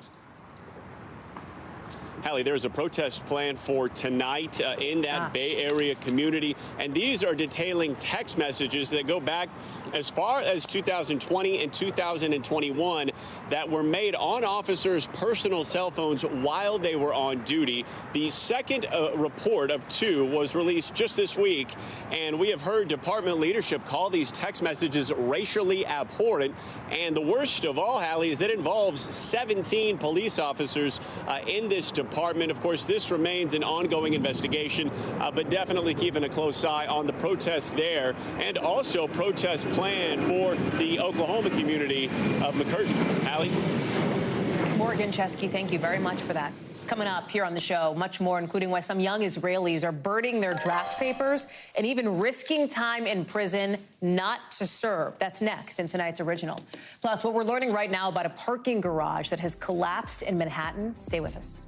Hallie, there's a protest planned for tonight in that Bay Area community, and these are detailing text messages that go back as far as 2020 and 2021 that were made on officers' personal cell phones while they were on duty. The second report of 2 was released just this week, and we have heard department leadership call these text messages racially abhorrent. And the worst of all, Hallie, is that it involves 17 police officers in this department. Of course, this remains an ongoing investigation, but definitely keeping a close eye on the protests there, and also protests planned for the Oklahoma community of McCurtain. Hallie? Morgan Chesky, thank you very much for that. Coming up here on the show, much more, including why some young Israelis are burning their draft papers and even risking time in prison not to serve. That's next in tonight's Original. Plus, what we're learning right now about a parking garage that has collapsed in Manhattan. Stay with us.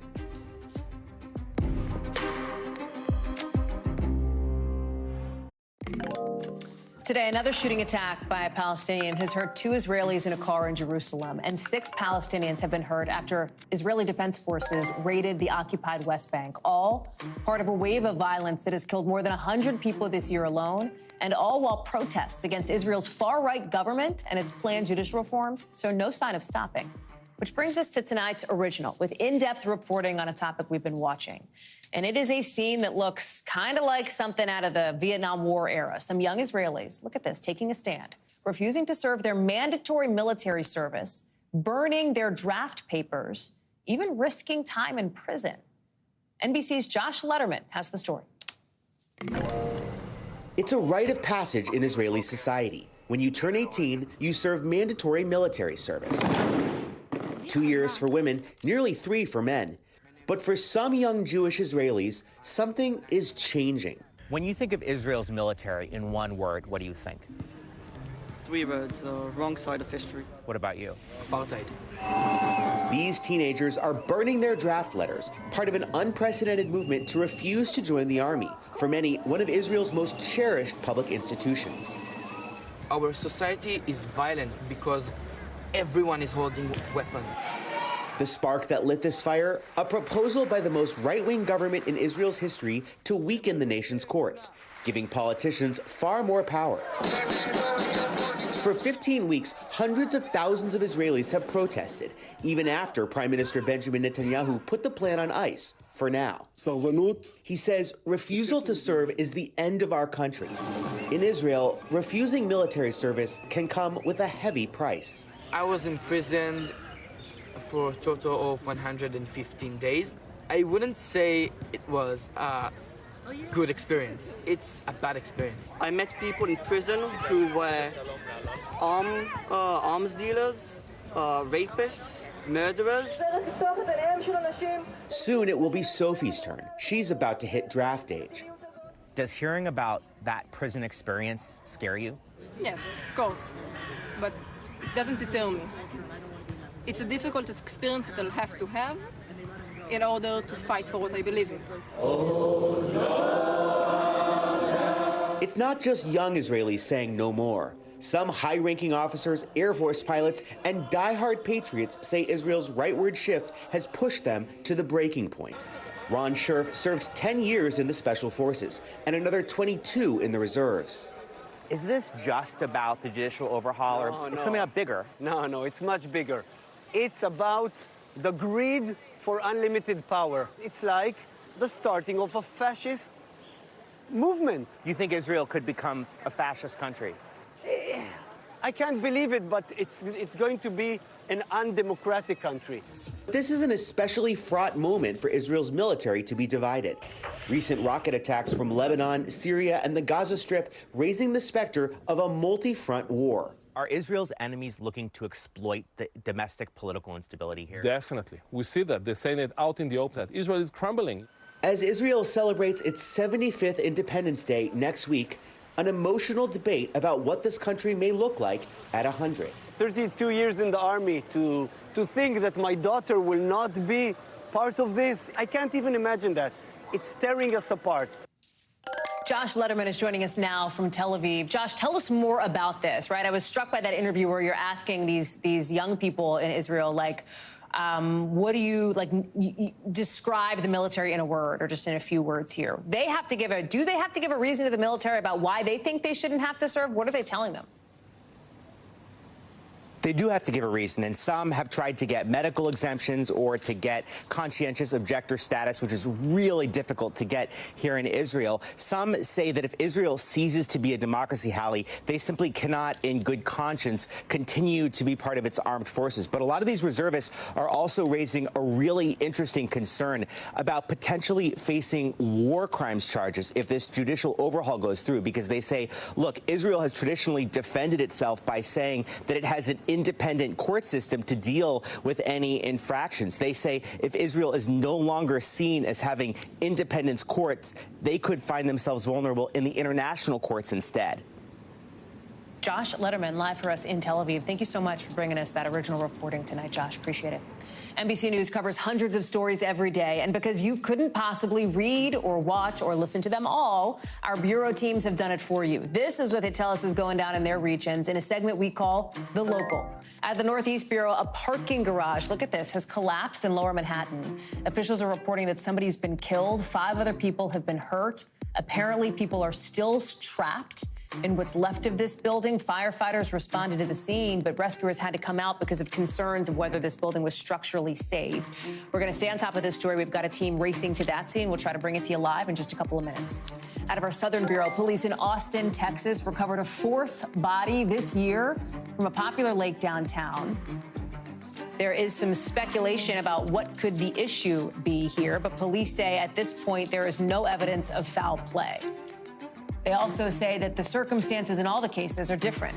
Today, another shooting attack by a Palestinian has hurt 2 Israelis in a car in Jerusalem, and 6 Palestinians have been hurt after Israeli Defense Forces raided the occupied West Bank, all part of a wave of violence that has killed more than 100 people this year alone, and all while protests against Israel's far-right government and its planned judicial reforms show no sign of stopping. Which brings us to tonight's Original, with in-depth reporting on a topic we've been watching. And it is a scene that looks kind of like something out of the Vietnam War era. Some young Israelis, look at this, taking a stand, refusing to serve their mandatory military service, burning their draft papers, even risking time in prison. NBC's Josh Letterman has the story. It's a rite of passage in Israeli society. When you turn 18, you serve mandatory military service. 2 years for women, nearly 3 for men. But for some young Jewish Israelis, something is changing. When you think of Israel's military in one word, what do you think? 3 words, wrong side of history. What about you? Apartheid. These teenagers are burning their draft letters, part of an unprecedented movement to refuse to join the army. For many, one of Israel's most cherished public institutions. Our society is violent because everyone is holding weapons. The spark that lit this fire, a proposal by the most right-wing government in Israel's history to weaken the nation's courts, giving politicians far more power. For 15 weeks, hundreds of thousands of Israelis have protested, even after Prime Minister Benjamin Netanyahu put the plan on ice, for now. He says refusal to serve is the end of our country. In Israel, refusing military service can come with a heavy price. I was imprisoned for a total of 115 days. I wouldn't say it was a good experience. It's a bad experience. I met people in prison who were arms dealers, rapists, murderers. Soon it will be Sophie's turn. She's about to hit draft age. Does hearing about that prison experience scare you? Yes, of course, but it doesn't deter me. It's a difficult experience that I'll have to have in order to fight for what I believe in. It's not just young Israelis saying no more. Some high-ranking officers, Air Force pilots, and die-hard patriots say Israel's rightward shift has pushed them to the breaking point. Ron Scherf served 10 years in the Special Forces and another 22 in the reserves. Is this just about the judicial overhaul, or something bigger? No, it's much bigger. It's about the greed for unlimited power. It's like the starting of a fascist movement. You think Israel could become a fascist country? I can't believe it, but it's going to be an undemocratic country. This is an especially fraught moment for Israel's military to be divided. Recent rocket attacks from Lebanon, Syria, and the Gaza Strip raising the specter of a multi-front war. Are Israel's enemies looking to exploit the domestic political instability here? Definitely. We see that. They're saying it out in the open that Israel is crumbling. As Israel celebrates its 75th Independence Day next week, an emotional debate about what this country may look like at 100. 32 years in the army to think that my daughter will not be part of this. I can't even imagine that. It's tearing us apart. Josh Letterman is joining us now from Tel Aviv. Josh, tell us more about this, right? I was struck by that interview where you're asking these young people in Israel, like, what do you, like, describe the military in a word or just in a few words here. Do they have to give a reason to the military about why they think they shouldn't have to serve? What are they telling them? They do have to give a reason, and some have tried to get medical exemptions or to get conscientious objector status, which is really difficult to get here in Israel. Some say that if Israel ceases to be a democracy, Hallie, they simply cannot, in good conscience, continue to be part of its armed forces. But a lot of these reservists are also raising a really interesting concern about potentially facing war crimes charges if this judicial overhaul goes through, because they say, look, Israel has traditionally defended itself by saying that it has an independent court system to deal with any infractions. They say if Israel is no longer seen as having independent courts, they could find themselves vulnerable in the international courts instead. Josh Letterman, live for us in Tel Aviv. Thank you so much for bringing us that original reporting tonight, Josh. Appreciate it. NBC News covers hundreds of stories every day, and because you couldn't possibly read or watch or listen to them all, our bureau teams have done it for you. This is what they tell us is going down in their regions in a segment we call The Local. At the Northeast Bureau, a parking garage, look at this, has collapsed in Lower Manhattan. Officials are reporting that somebody's been killed. 5 other people have been hurt. Apparently, people are still trapped in what's left of this building. Firefighters responded to the scene, but rescuers had to come out because of concerns of whether this building was structurally safe. We're going to stay on top of this story. We've got a team racing to that scene. We'll try to bring it to you live in just a couple of minutes. Out of our Southern Bureau, police in Austin, Texas, recovered a 4th body this year from a popular lake downtown. There is some speculation about what could the issue be here, but police say at this point there is no evidence of foul play. They also say that the circumstances in all the cases are different.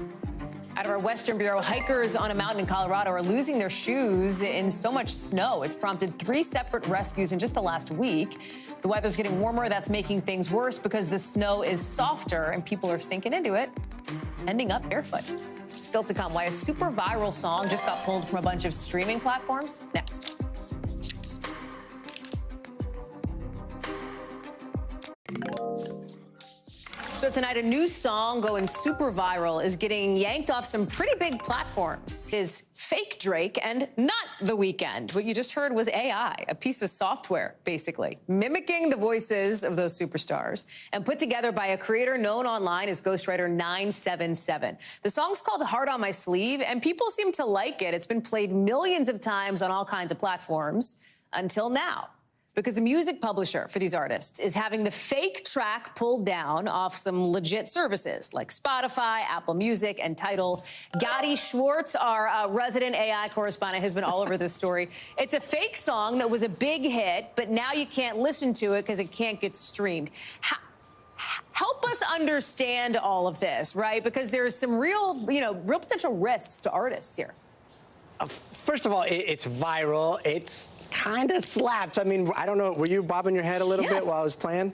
Out of our Western Bureau, hikers on a mountain in Colorado are losing their shoes in so much snow. It's prompted 3 separate rescues in just the last week. The weather's getting warmer. That's making things worse because the snow is softer and people are sinking into it, ending up barefoot. Still to come, why a super viral song just got pulled from a bunch of streaming platforms. Next. So tonight, a new song going super viral is getting yanked off some pretty big platforms. Is fake Drake and not The Weeknd. What you just heard was AI, a piece of software, basically, mimicking the voices of those superstars and put together by a creator known online as Ghostwriter 977. The song's called Heart on My Sleeve, and people seem to like it. It's been played millions of times on all kinds of platforms until now. Because a music publisher for these artists is having the fake track pulled down off some legit services like Spotify, Apple Music, and Tidal. Gadi Schwartz, our resident AI correspondent, has been all over this story. It's a fake song that was a big hit, but now you can't listen to it because it can't get streamed. Help us understand all of this, right? Because there's some real potential risks to artists here. First of all, it's viral. It's kind of slaps. I mean, I don't know. Were you bobbing your head a little bit while I was playing?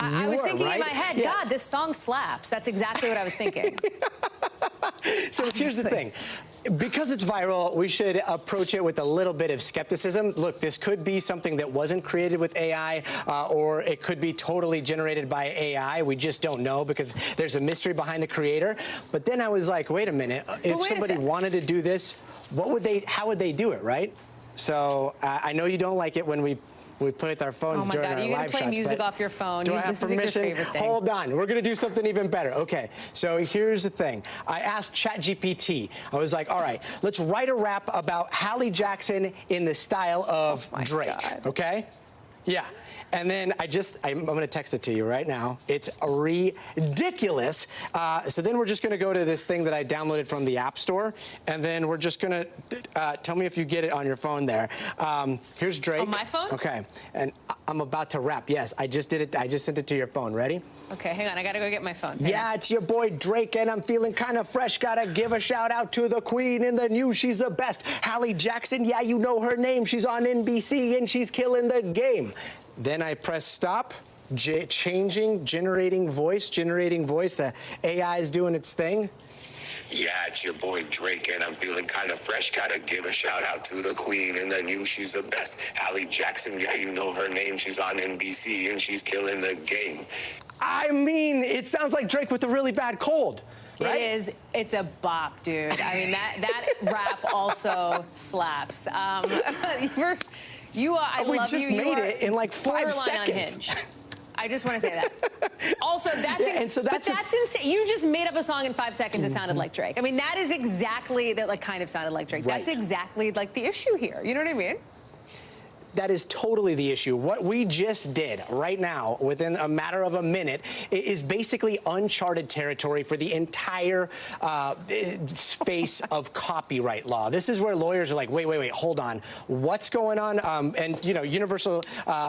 I was thinking right? in my head, yeah. God, this song slaps. That's exactly what I was thinking. So here's the thing. Because it's viral, we should approach it with a little bit of skepticism. Look, this could be something that wasn't created with AI, or it could be totally generated by AI. We just don't know because there's a mystery behind the creator. But then I was like, wait a minute. If somebody wanted to do this, how would they do it, right? So I know you don't like it when we we put our phones during our live shots. Oh my God, are you going to play music off your phone? Do I have this is permission? your favorite thing. Hold on, we're going to do something even better. Okay, so here's the thing. I asked ChatGPT, I was like, all right, let's write a rap about Hallie Jackson in the style of Drake, okay? Yeah. And then I'm going to text it to you right now. It's ridiculous. So then we're just going to go to this thing that I downloaded from the App Store, and then we're just going to tell me if you get it on your phone there. Here's Drake. On my phone? Okay. And I'm about to rap. Yes, I just did it. I just sent it to your phone. Ready? Okay, hang on. I got to go get my phone. Yeah, it's your boy Drake, and I'm feeling kind of fresh. Gotta give a shout out to the queen in the news. She's the best. Hallie Jackson, yeah, you know her name. She's on NBC, and she's killing the game. Then I press stop, generating voice. The AI is doing its thing. Yeah, it's your boy Drake, and I'm feeling kind of fresh. Gotta give a shout out to the queen in the news. She's the best. Hallie Jackson, yeah, you know her name. She's on NBC, and she's killing the game. I mean, it sounds like Drake with a really bad cold. Right? It is. It's a bop, dude. I mean, that rap also slaps. We just made it in like 5 seconds. Unhinged. I just want to say that. Also, that's that's insane. You just made up a song in 5 seconds. It sounded like Drake. I mean, that is exactly that. Like, kind of sounded like Drake. Right. That's exactly like the issue here. You know what I mean? That is totally the issue. What we just did right now, within a matter of a minute, is basically uncharted territory for the entire space of copyright law. This is where lawyers are like, wait, hold on. What's going on? And, you know, Universal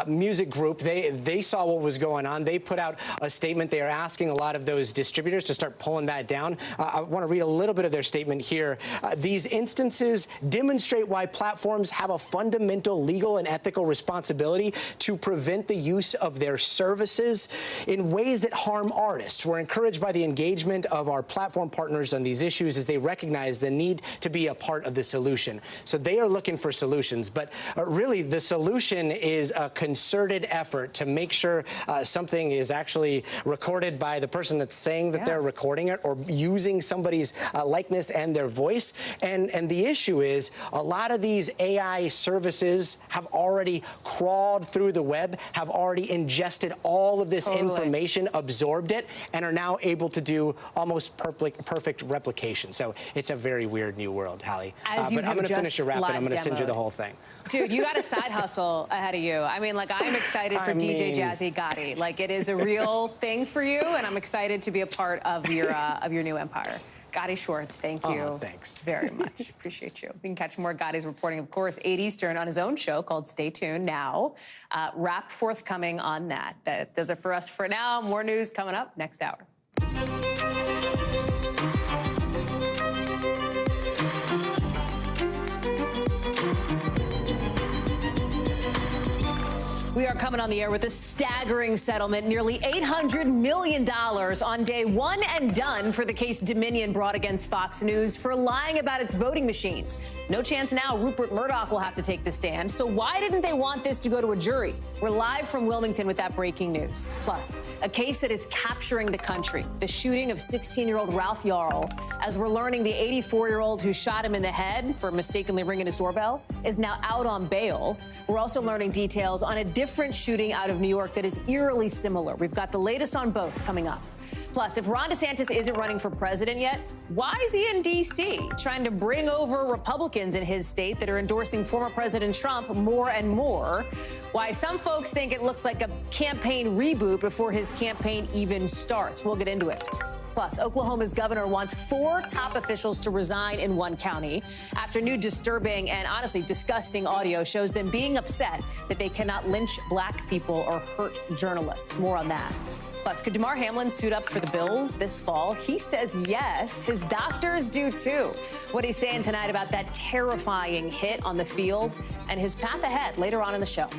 Music Group, they saw what was going on. They put out a statement. They are asking a lot of those distributors to start pulling that down. I want to read a little bit of their statement here. These instances demonstrate why platforms have a fundamental legal and ethical responsibility to prevent the use of their services in ways that harm artists. We're encouraged by the engagement of our platform partners on these issues as they recognize the need to be a part of the solution. So they are looking for solutions, but really the solution is a concerted effort to make sure something is actually recorded by the person that's saying that they're recording it or using somebody's likeness and their voice. And the issue is a lot of these AI services have already crawled through the web, have already ingested all of this information, absorbed it, and are now able to do almost perfect replication. So it's a very weird new world, Hallie. But I'm going to finish your rap, and I'm going to send you the whole thing. Dude, you got a side hustle ahead of you. I mean, like, I'm excited for DJ Jazzy Gotti. Like, it is a real thing for you, and I'm excited to be a part of your new empire. Gotti Schwartz, thank you. Oh, thanks. Very much. Appreciate you. We can catch more Gotti's reporting, of course, 8 Eastern on his own show called Stay Tuned Now. Wrap forthcoming on that. That does it for us for now. More news coming up next hour. We are coming on the air with a staggering settlement, nearly $800 million on day one and done for the case Dominion brought against Fox News for lying about its voting machines. No chance now Rupert Murdoch will have to take the stand. So why didn't they want this to go to a jury? We're live from Wilmington with that breaking news. Plus, a case that is capturing the country, the shooting of 16-year-old Ralph Yarl. As we're learning, the 84-year-old who shot him in the head for mistakenly ringing his doorbell is now out on bail. We're also learning details on a different shooting out of New York that is eerily similar. We've got the latest on both coming up. Plus, if Ron DeSantis isn't running for president yet, why is he in D.C. trying to bring over Republicans in his state that are endorsing former President Trump more and more? Why some folks think it looks like a campaign reboot before his campaign even starts. We'll get into it. Plus, Oklahoma's governor wants 4 top officials to resign in one county after new disturbing and honestly disgusting audio shows them being upset that they cannot lynch black people or hurt journalists. More on that. Plus, could Damar Hamlin suit up for the Bills this fall? He says yes. His doctors do too. What he's saying tonight about that terrifying hit on the field and his path ahead later on in the show.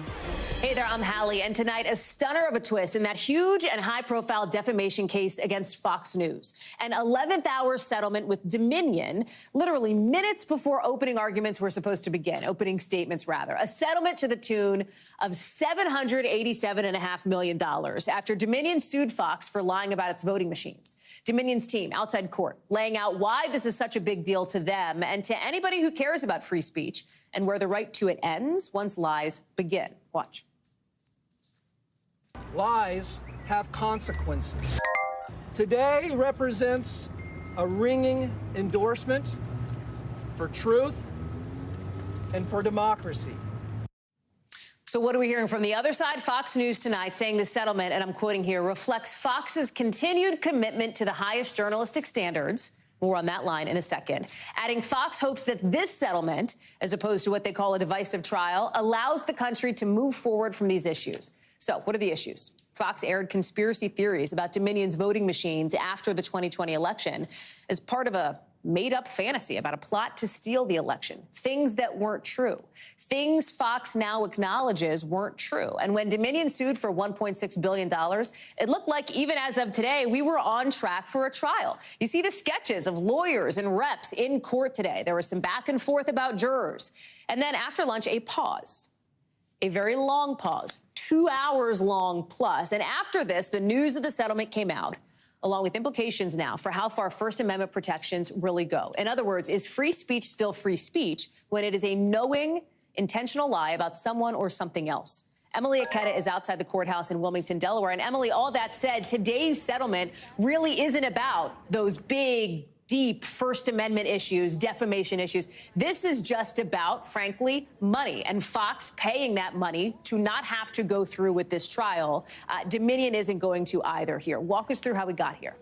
Hey there, I'm Hallie, and tonight a stunner of a twist in that huge and high-profile defamation case against Fox News. An 11th-hour settlement with Dominion, literally minutes before opening arguments were supposed to begin, opening statements rather. A settlement to the tune of $787.5 million after Dominion sued Fox for lying about its voting machines. Dominion's team outside court laying out why this is such a big deal to them and to anybody who cares about free speech and where the right to it ends once lies begin. Watch. Lies have consequences. Today represents a ringing endorsement for truth and for democracy. So what are we hearing from the other side? Fox News tonight saying the settlement, and I'm quoting here, reflects Fox's continued commitment to the highest journalistic standards. More on that line in a second. Adding Fox hopes that this settlement, as opposed to what they call a divisive trial, allows the country to move forward from these issues. So what are the issues? Fox aired conspiracy theories about Dominion's voting machines after the 2020 election as part of a made-up fantasy about a plot to steal the election. Things that weren't true. Things Fox now acknowledges weren't true. And when Dominion sued for $1.6 billion, it looked like even as of today, we were on track for a trial. You see the sketches of lawyers and reps in court today. There was some back and forth about jurors. And then after lunch, a pause. A very long pause, 2 hours long plus. And after this, the news of the settlement came out, along with implications now for how far First Amendment protections really go. In other words, is free speech still free speech when it is a knowing, intentional lie about someone or something else? Emily Aketa is outside the courthouse in Wilmington, Delaware. And Emily, all that said, today's settlement really isn't about those big, deep First Amendment issues, defamation issues. This is just about, frankly, money and Fox paying that money to not have to go through with this trial. Dominion isn't going to either here. Walk us through how we got here.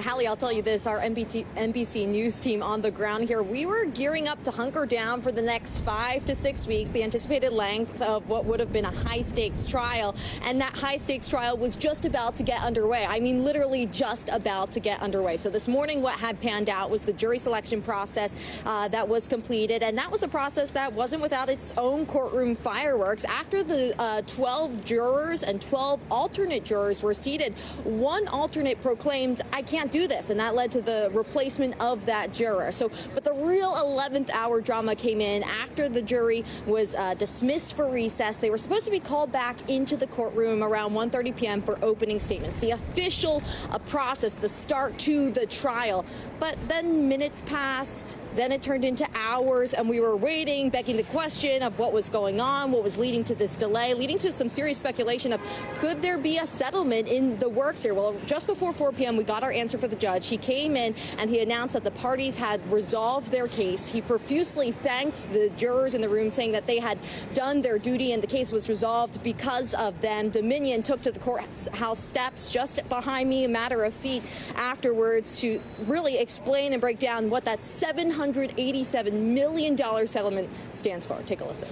Hallie, I'll tell you this, our NBC News team on the ground here, we were gearing up to hunker down for the next 5 to 6 weeks, the anticipated length of what would have been a high-stakes trial. And that high-stakes trial was just about to get underway. I mean, literally just about to get underway. So this morning, what had panned out was the jury selection process that was completed. And that was a process that wasn't without its own courtroom fireworks. After the 12 jurors and 12 alternate jurors were seated, one alternate proclaimed, "I can't do this," and that led to the replacement of that juror. But the real 11th hour drama came in after the jury was dismissed for recess. They were supposed to be called back into the courtroom around 1:30 p.m. for opening statements, the official process, the start to the trial. But then minutes passed, then it turned into hours, and we were waiting, begging the question of what was going on, what was leading to this delay, leading to some serious speculation of could there be a settlement in the works here? Well, just before 4 p.m., we got our answer for the judge. He came in and he announced that the parties had resolved their case. He profusely thanked the jurors in the room, saying that they had done their duty and the case was resolved because of them. Dominion took to the courthouse steps just behind me, a matter of feet, afterwards to really explain and break down what that $787 million settlement stands for. Take a listen.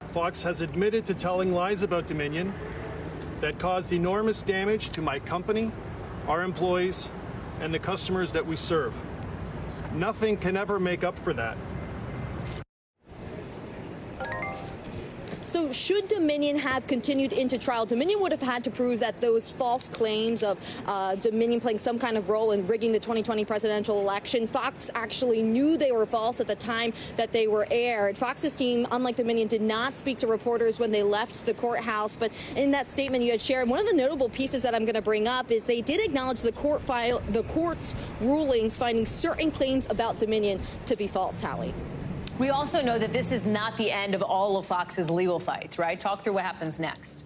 Fox has admitted to telling lies about Dominion that caused enormous damage to my company, our employees, and the customers that we serve. Nothing can ever make up for that. So should Dominion have continued into trial, Dominion would have had to prove that those false claims of Dominion playing some kind of role in rigging the 2020 presidential election, Fox actually knew they were false at the time that they were aired. Fox's team, unlike Dominion, did not speak to reporters when they left the courthouse. But in that statement you had shared, one of the notable pieces that I'm going to bring up is they did acknowledge the court's rulings finding certain claims about Dominion to be false, Hallie. We also know that this is not the end of all of Fox's legal fights, right? Talk through what happens next.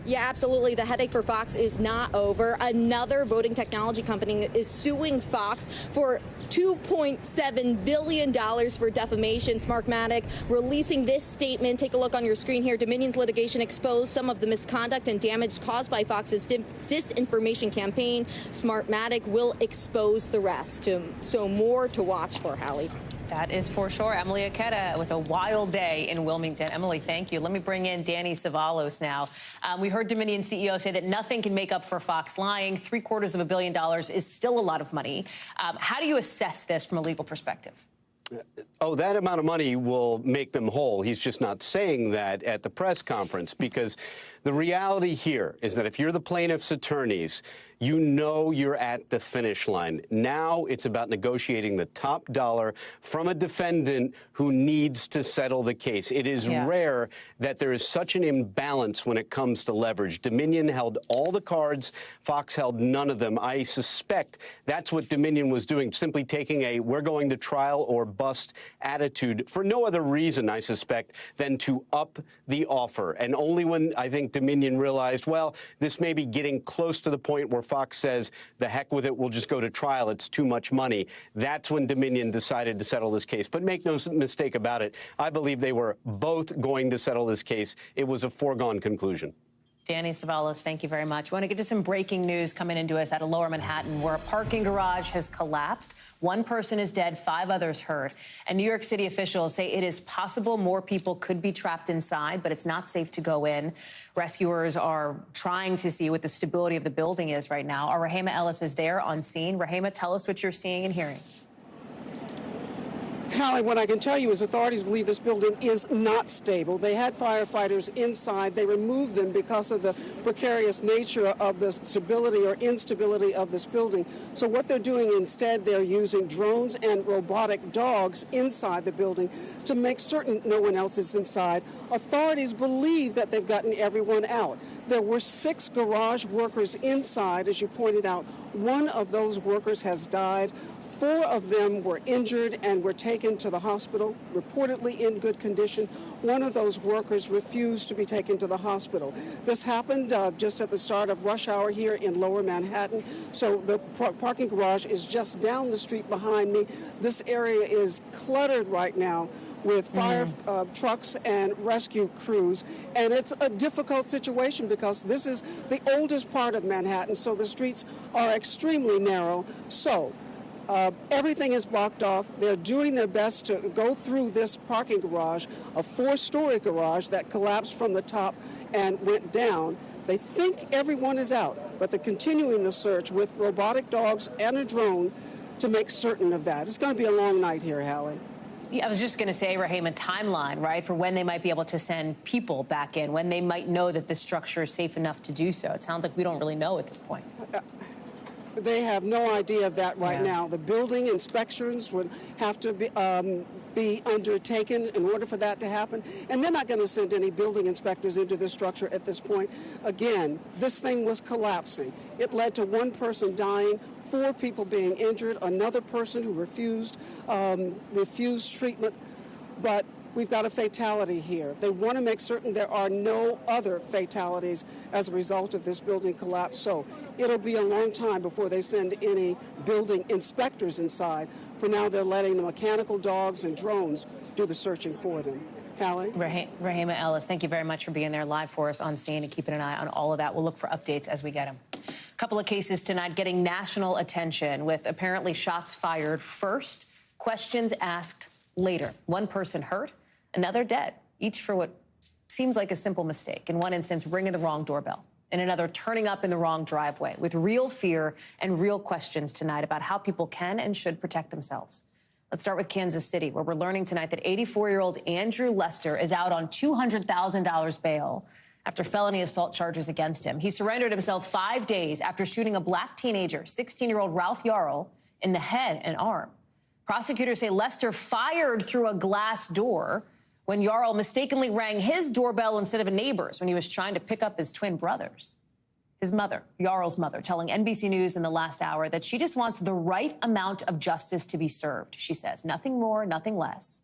Yeah, absolutely. The headache for Fox is not over. Another voting technology company is suing Fox for $2.7 billion for defamation. Smartmatic releasing this statement. Take a look on your screen here. Dominion's litigation exposed some of the misconduct and damage caused by Fox's disinformation campaign. Smartmatic will expose the rest. So more to watch for, Hallie. That is for sure. Emily Aketa with a wild day in Wilmington. Emily, thank you. Let me bring in Danny Savalos now. We heard Dominion CEO say that nothing can make up for Fox lying. $750 million is still a lot of money. How do you assess this from a legal perspective? Oh, that amount of money will make them whole. He's just not saying that at the press conference, because the reality here is that if you're the plaintiff's attorneys, you know you're at the finish line. Now it's about negotiating the top dollar from a defendant who needs to settle the case. It is rare that there is such an imbalance when it comes to leverage. Dominion held all the cards. Fox held none of them. I suspect that's what Dominion was doing, simply taking a we're going to trial or bust attitude for no other reason, I suspect, than to up the offer. And only when I think Dominion realized, well, this may be getting close to the point where Fox says, the heck with it, we'll just go to trial. It's too much money. That's when Dominion decided to settle this case. But make no mistake about it, I believe they were both going to settle this case. It was a foregone conclusion. Danny Savalos, thank you very much. I want to get to some breaking news coming into us out of Lower Manhattan, where a parking garage has collapsed. One person is dead, 5 others hurt. And New York City officials say it is possible more people could be trapped inside, but it's not safe to go in. Rescuers are trying to see what the stability of the building is right now. Our Rahema Ellis is there on scene. Rahema, tell us what you're seeing and hearing. Hallie, what I can tell you is authorities believe this building is not stable. They had firefighters inside. They removed them because of the precarious nature of the stability or instability of this building. So what they're doing instead, they're using drones and robotic dogs inside the building to make certain no one else is inside. Authorities believe that they've gotten everyone out. There were 6 garage workers inside, as you pointed out. One of those workers has died. 4 of them were injured and were taken to the hospital, reportedly in good condition. One of those workers refused to be taken to the hospital. This happened just at the start of rush hour here in Lower Manhattan. So the parking garage is just down the street behind me. This area is cluttered right now with fire trucks and rescue crews. And it's a difficult situation because this is the oldest part of Manhattan, so the streets are extremely narrow. So everything is blocked off. They're doing their best to go through this parking garage, a 4-story garage that collapsed from the top and went down. They think everyone is out, but they're continuing the search with robotic dogs and a drone to make certain of that. It's going to be a long night here, Hallie. Yeah, I was just going to say, Rahema, timeline, right, for when they might be able to send people back in, when they might know that the structure is safe enough to do so. It sounds like we don't really know at this point. They have no idea of that right now. The building inspections would have to be undertaken in order for that to happen. And they're not going to send any building inspectors into this structure at this point. Again, this thing was collapsing. It led to 1 person dying, 4 people being injured, another person who refused treatment. But we've got a fatality here. They want to make certain there are no other fatalities as a result of this building collapse. So it'll be a long time before they send any building inspectors inside. For now, they're letting the mechanical dogs and drones do the searching for them. Hallie? Rahema Ellis, thank you very much for being there live for us on scene and keeping an eye on all of that. We'll look for updates as we get them. A couple of cases tonight getting national attention with apparently shots fired first, questions asked later. 1 person hurt, another dead, each for what seems like a simple mistake. In one instance, ringing the wrong doorbell. In another, turning up in the wrong driveway, with real fear and real questions tonight about how people can and should protect themselves. Let's start with Kansas City, where we're learning tonight that 84-year-old Andrew Lester is out on $200,000 bail after felony assault charges against him. He surrendered himself 5 days after shooting a black teenager, 16-year-old Ralph Yarl, in the head and arm. Prosecutors say Lester fired through a glass door when Yarl mistakenly rang his doorbell instead of a neighbor's when he was trying to pick up his twin brothers. His mother, Yarl's mother, telling NBC News in the last hour that she just wants the right amount of justice to be served, she says. Nothing more, nothing less.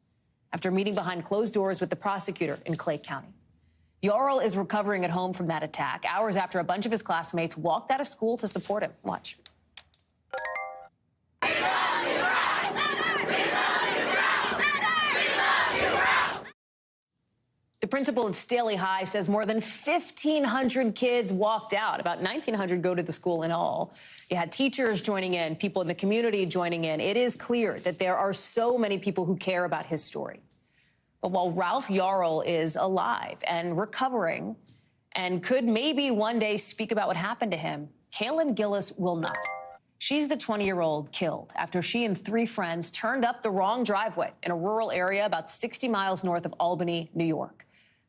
After meeting behind closed doors with the prosecutor in Clay County. Yarl is recovering at home from that attack, hours after a bunch of his classmates walked out of school to support him. Watch. The principal at Staley High says more than 1,500 kids walked out. About 1,900 go to the school in all. You had teachers joining in, people in the community joining in. It is clear that there are so many people who care about his story. But while Ralph Yarl is alive and recovering and could maybe one day speak about what happened to him, Kaylin Gillis will not. She's the 20-year-old killed after she and 3 friends turned up the wrong driveway in a rural area about 60 miles north of Albany, New York.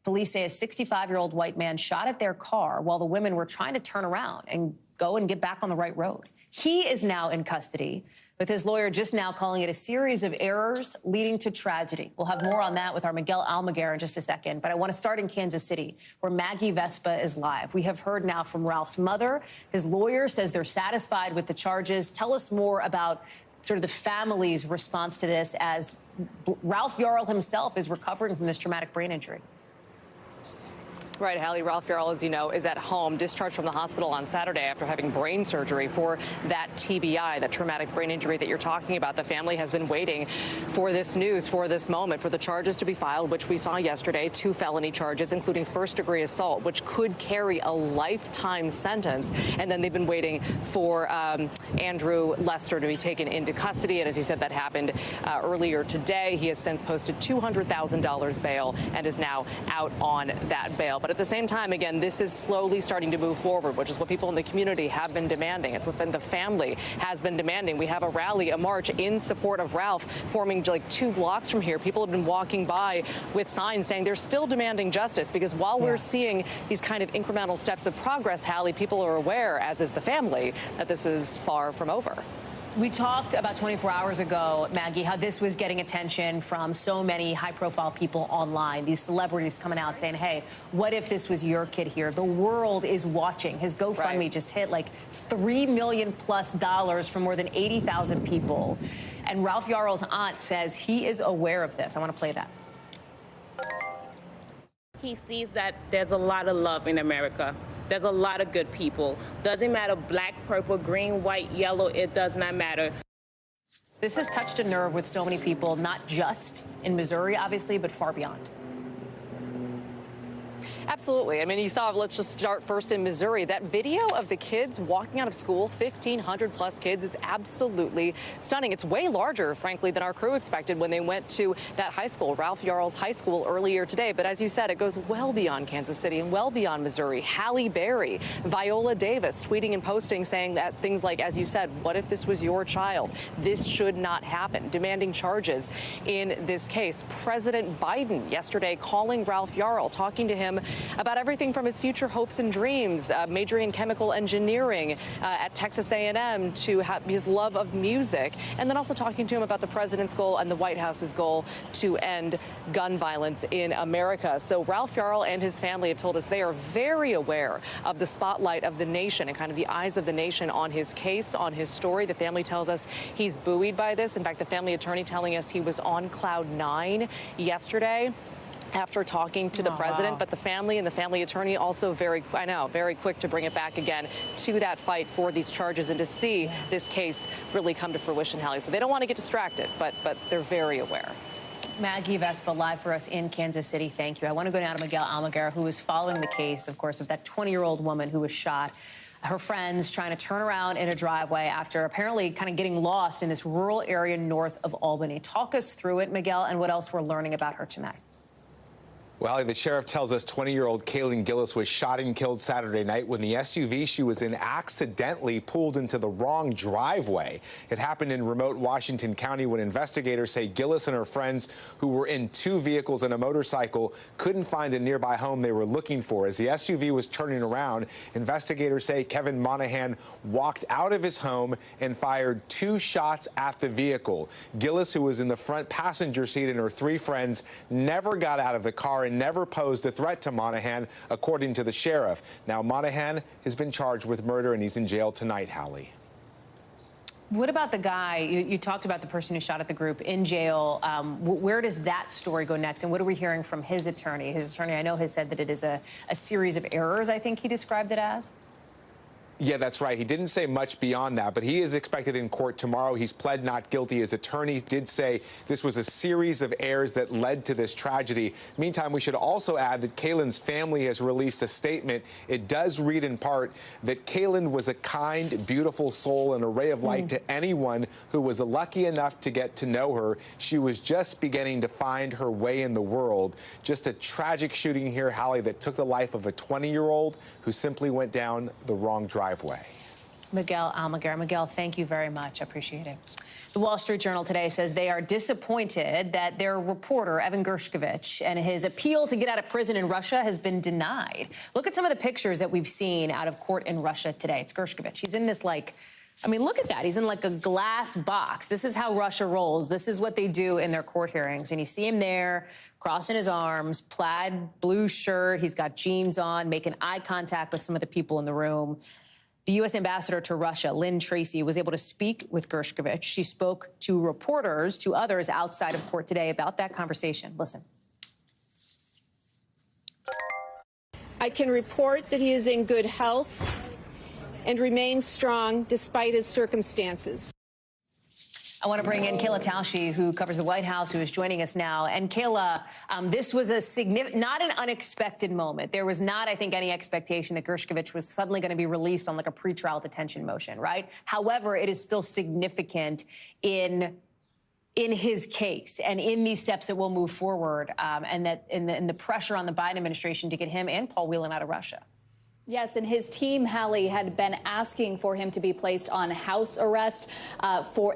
Police say a 65-year-old white man shot at their car while the women were trying to turn around and go and get back on the right road. He is now in custody, with his lawyer just now calling it a series of errors leading to tragedy. We'll have more on that with our Miguel Almaguer in just a second, but I want to start in Kansas City, where Maggie Vespa is live. We have heard now from Ralph's mother. His lawyer says they're satisfied with the charges. Tell us more about sort of the family's response to this as Ralph Yarl himself is recovering from this traumatic brain injury. Right, Hallie. Ralph Yarl, as you know, is at home, discharged from the hospital on Saturday after having brain surgery for that TBI, that traumatic brain injury that you're talking about. The family has been waiting for this news, for this moment, for the charges to be filed, which we saw yesterday, 2 felony charges, including first-degree assault, which could carry a lifetime sentence. And then they've been waiting for Andrew Lester to be taken into custody. And as you said, that happened earlier today. He has since posted $200,000 bail and is now out on that bail. But at the same time, again, this is slowly starting to move forward, which is what people in the community have been demanding. It's what the family has been demanding. We have a rally, a march in support of Ralph forming like 2 blocks from here. People have been walking by with signs saying they're still demanding justice, because while we're seeing these kind of incremental steps of progress, Hallie, people are aware, as is the family, that this is far from over. We talked about 24 hours ago, Maggie, how this was getting attention from so many high-profile people online, these celebrities coming out saying, hey, what if this was your kid here? The world is watching. His GoFundMe just hit like $3 million+ from more than 80,000 people. And Ralph Yarl's aunt says he is aware of this. I want to play that. He sees that there's a lot of love in America. There's a lot of good people. Doesn't matter black, purple, green, white, yellow, it does not matter. This has touched a nerve with so many people, not just in Missouri, obviously, but far beyond. Absolutely. I mean, you saw, let's just start first in Missouri. That video of the kids walking out of school, 1,500+ kids, is absolutely stunning. It's way larger, frankly, than our crew expected when they went to that high school, Ralph Yarl's high school, earlier today. But as you said, it goes well beyond Kansas City and well beyond Missouri. Halle Berry, Viola Davis tweeting and posting saying that things like, as you said, what if this was your child? This should not happen, demanding charges in this case. President Biden yesterday calling Ralph Yarl, talking to him about everything from his future hopes and dreams, majoring in chemical engineering at Texas A&M, to his love of music, and then also talking to him about the president's goal and the White House's goal to end gun violence in America. So Ralph Yarl and his family have told us they are very aware of the spotlight of the nation and kind of the eyes of the nation on his case, on his story. The family tells us he's buoyed by this. In fact, the family attorney telling us he was on cloud 9 yesterday after talking to the president. But the family and the family attorney also very quick to bring it back again to that fight for these charges and to see this case really come to fruition, Hallie. So they don't want to get distracted, but they're very aware. Maggie Vespa live for us in Kansas City. Thank you. I want to go down to Miguel Almaguer, who is following the case, of course, of that 20-year-old woman who was shot. Her friends trying to turn around in a driveway after apparently kind of getting lost in this rural area north of Albany. Talk us through it, Miguel, and what else we're learning about her tonight. Well, the sheriff tells us 20-year-old Kaylin Gillis was shot and killed Saturday night when the SUV she was in accidentally pulled into the wrong driveway. It happened in remote Washington County when investigators say Gillis and her friends, who were in 2 vehicles and a motorcycle, couldn't find a nearby home they were looking for. As the SUV was turning around, investigators say Kevin Monahan walked out of his home and fired 2 shots at the vehicle. Gillis, who was in the front passenger seat, and her 3 friends never got out of the car and never posed a threat to Monahan, according to the sheriff. Now, Monahan has been charged with murder, and he's in jail tonight, Hallie. What about the guy, you talked about the person who shot at the group in jail. Where does that story go next? And what are we hearing from his attorney? His attorney, I know, has said that it is a series of errors, I think he described it as. Yeah, that's right. He didn't say much beyond that, but he is expected in court tomorrow. He's pled not guilty. His attorney did say this was a series of errors that led to this tragedy. Meantime, we should also add that Kaylin's family has released a statement. It does read in part that Kaylin was a kind, beautiful soul and a ray of light to anyone who was lucky enough to get to know her. She was just beginning to find her way in the world. Just a tragic shooting here, Hallie, that took the life of a 20-year-old who simply went down the wrong driveway. Miguel Almaguer. Miguel, thank you very much. I appreciate it. The Wall Street Journal today says they are disappointed that their reporter, Evan Gershkovich, and his appeal to get out of prison in Russia has been denied. Look at some of the pictures that we've seen out of court in Russia today. It's Gershkovich. He's in this, I mean, look at that. He's in like a glass box. This is how Russia rolls. This is what they do in their court hearings. And you see him there, crossing his arms, plaid blue shirt. He's got jeans on, making eye contact with some of the people in the room. The U.S. ambassador to Russia, Lynn Tracy, was able to speak with Gershkovich. She spoke to reporters, to others outside of court today about that conversation. Listen. I can report that he is in good health and remains strong despite his circumstances. I want to bring in Kaylin Gillis, who covers the White House, who is joining us now. And Kayla, this was not an unexpected moment. There was not, I think, any expectation that Gershkovich was suddenly going to be released on like a pretrial detention motion, right? However, it is still significant in his case and in these steps that will move forward, and that in the pressure on the Biden administration to get him and Paul Whelan out of Russia. Yes, and his team, Hallie, had been asking for him to be placed on house arrest.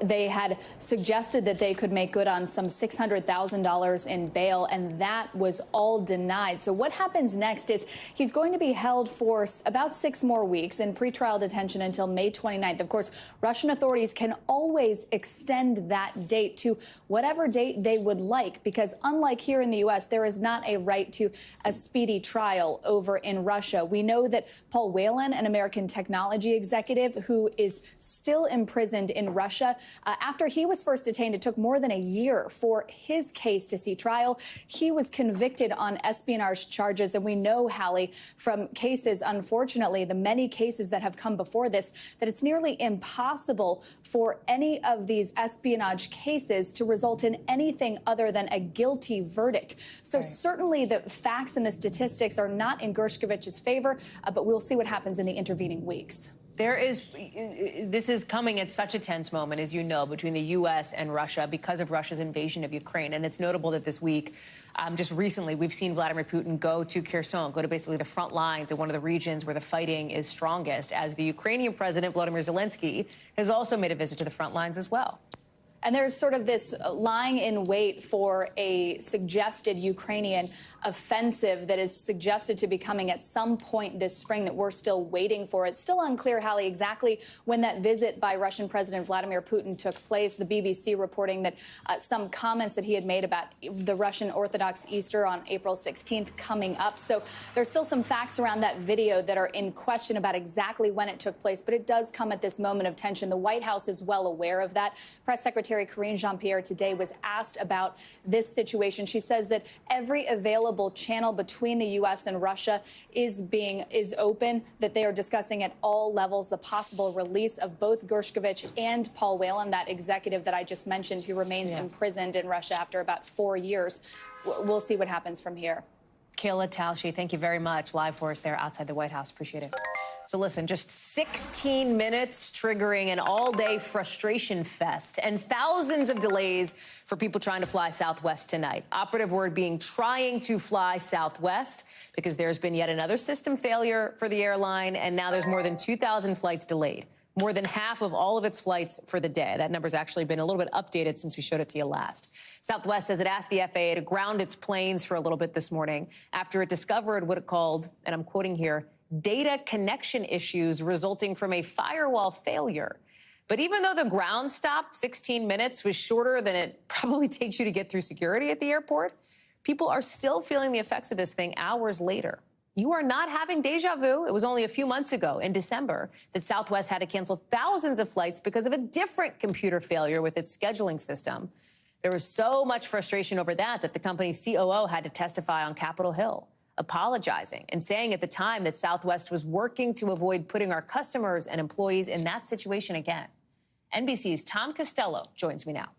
They had suggested that they could make good on some $600,000 in bail, and that was all denied. So what happens next is he's going to be held for about 6 more weeks in pretrial detention until May 29th. Of course, Russian authorities can always extend that date to whatever date they would like, because unlike here in the U.S., there is not a right to a speedy trial over in Russia. We know that Paul Whelan, an American technology executive who is still imprisoned in Russia, after he was first detained, it took more than a year for his case to see trial. He was convicted on espionage charges, and we know, Hallie, from cases, unfortunately, the many cases that have come before this, that it's nearly impossible for any of these espionage cases to result in anything other than a guilty verdict. So certainly the facts and the statistics are not in Gershkovich's favor, but we'll see what happens in the intervening weeks. This is coming at such a tense moment, as you know, between the U.S. and Russia because of Russia's invasion of Ukraine. And it's notable that this week, just recently, we've seen Vladimir Putin go to Kherson, go to basically the front lines of one of the regions where the fighting is strongest, as the Ukrainian president, Volodymyr Zelensky, has also made a visit to the front lines as well. And there's sort of this lying in wait for a suggested Ukrainian offensive that is suggested to be coming at some point this spring that we're still waiting for. It's still unclear, Hallie, exactly when that visit by Russian President Vladimir Putin took place. The BBC reporting that some comments that he had made about the Russian Orthodox Easter on April 16th coming up. So there's still some facts around that video that are in question about exactly when it took place, but it does come at this moment of tension. The White House is well aware of that. Press Secretary Karine Jean-Pierre today was asked about this situation. She says that every available channel between the U.S. and Russia is open, that they are discussing at all levels the possible release of both Gershkovich and Paul Whelan, that executive that I just mentioned, who remains imprisoned in Russia after about 4 years. We'll see what happens from here. Kaylin Gillis, thank you very much. Live for us there outside the White House. Appreciate it. So listen, just 16 minutes triggering an all-day frustration fest and thousands of delays for people trying to fly Southwest tonight. Operative word being trying to fly Southwest because there's been yet another system failure for the airline, and now there's more than 2,000 flights delayed. More than half of all of its flights for the day. That number's actually been a little bit updated since we showed it to you last. Southwest says it asked the FAA to ground its planes for a little bit this morning after it discovered what it called, and I'm quoting here, data connection issues resulting from a firewall failure. But even though the ground stop, 16 minutes, was shorter than it probably takes you to get through security at the airport, people are still feeling the effects of this thing hours later. You are not having deja vu. It was only a few months ago in December that Southwest had to cancel thousands of flights because of a different computer failure with its scheduling system. There was so much frustration over that the company's COO had to testify on Capitol Hill, apologizing and saying at the time that Southwest was working to avoid putting our customers and employees in that situation again. NBC's Tom Costello joins me now.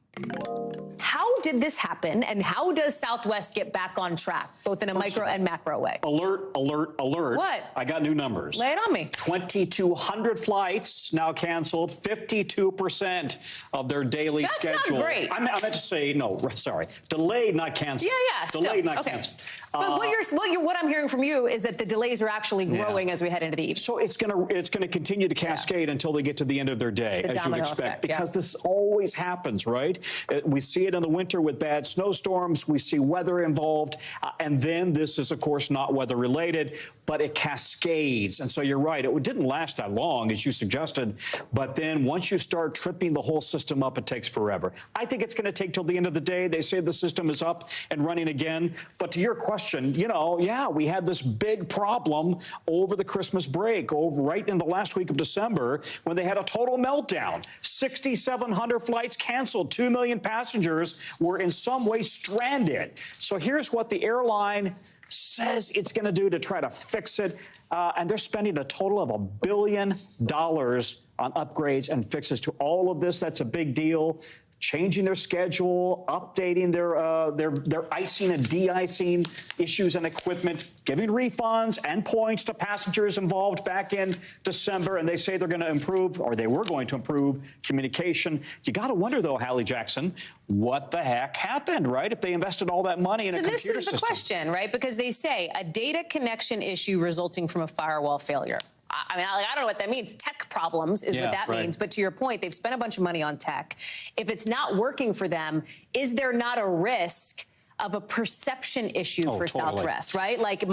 How did this happen, and how does Southwest get back on track, both in a micro and macro way? Alert, alert, alert. What? I got new numbers. Lay it on me. 2,200 flights now canceled, 52% of their daily schedule. That's not great. I meant to say, no, sorry, delayed, not canceled. Yeah, still. Delayed, not okay. canceled. But what I'm hearing from you is that the delays are actually growing as we head into the evening. So it's gonna continue to cascade until they get to the end of their day, as you'd expect, effect, because this always happens, right? We see it in the winter with bad snowstorms. We see weather involved, and then this is, of course, not weather related, but it cascades. And so you're right, it didn't last that long, as you suggested, but then once you start tripping the whole system up, it takes forever. I think it's going to take till the end of the day. They say the system is up and running again. But to your question, you know, yeah, we had this big problem over the Christmas break, right in the last week of December, when they had a total meltdown. 6,700 flights canceled. 2 million passengers were in some way stranded. So here's what the airline says it's going to do to try to fix it. And they're spending a total of $1 billion on upgrades and fixes to all of this. That's a big deal. Changing their schedule, updating their icing and de-icing issues and equipment, giving refunds and points to passengers involved back in December. And they say they're going to improve, or they were going to improve, communication. You got to wonder, though, Hallie Jackson, what the heck happened, right? If they invested all that money in a computer system. So this is the question, right? Because they say a data connection issue resulting from a firewall failure. I mean, I don't know what that means. Tech problems is what that means. But to your point, they've spent a bunch of money on tech. If it's not working for them, is there not a risk of a perception issue for Southwest, right? Like,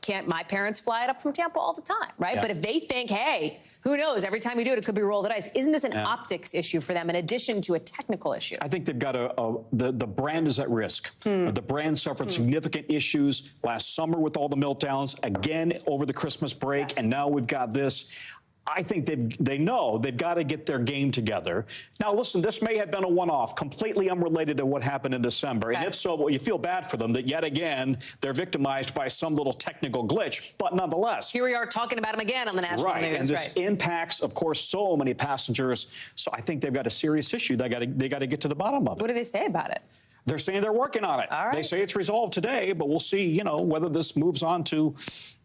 can't my parents fly it up from Tampa all the time, right? Yeah. But if they think, hey, who knows, every time you do it, it could be roll the dice. Isn't this an optics issue for them in addition to a technical issue? I think they've got the brand is at risk. The brand suffered significant issues last summer with all the meltdowns, again over the Christmas break, and now we've got this. I think they know they've got to get their game together. Now, listen, this may have been a one-off, completely unrelated to what happened in December. And if so, well, you feel bad for them that yet again they're victimized by some little technical glitch. But nonetheless, here we are talking about them again on the national news. And this impacts, of course, so many passengers. So I think they've got a serious issue. They got to get to the bottom of it. What do they say about it? They're saying they're working on it. They say it's resolved today, but we'll see, you know, whether this moves on to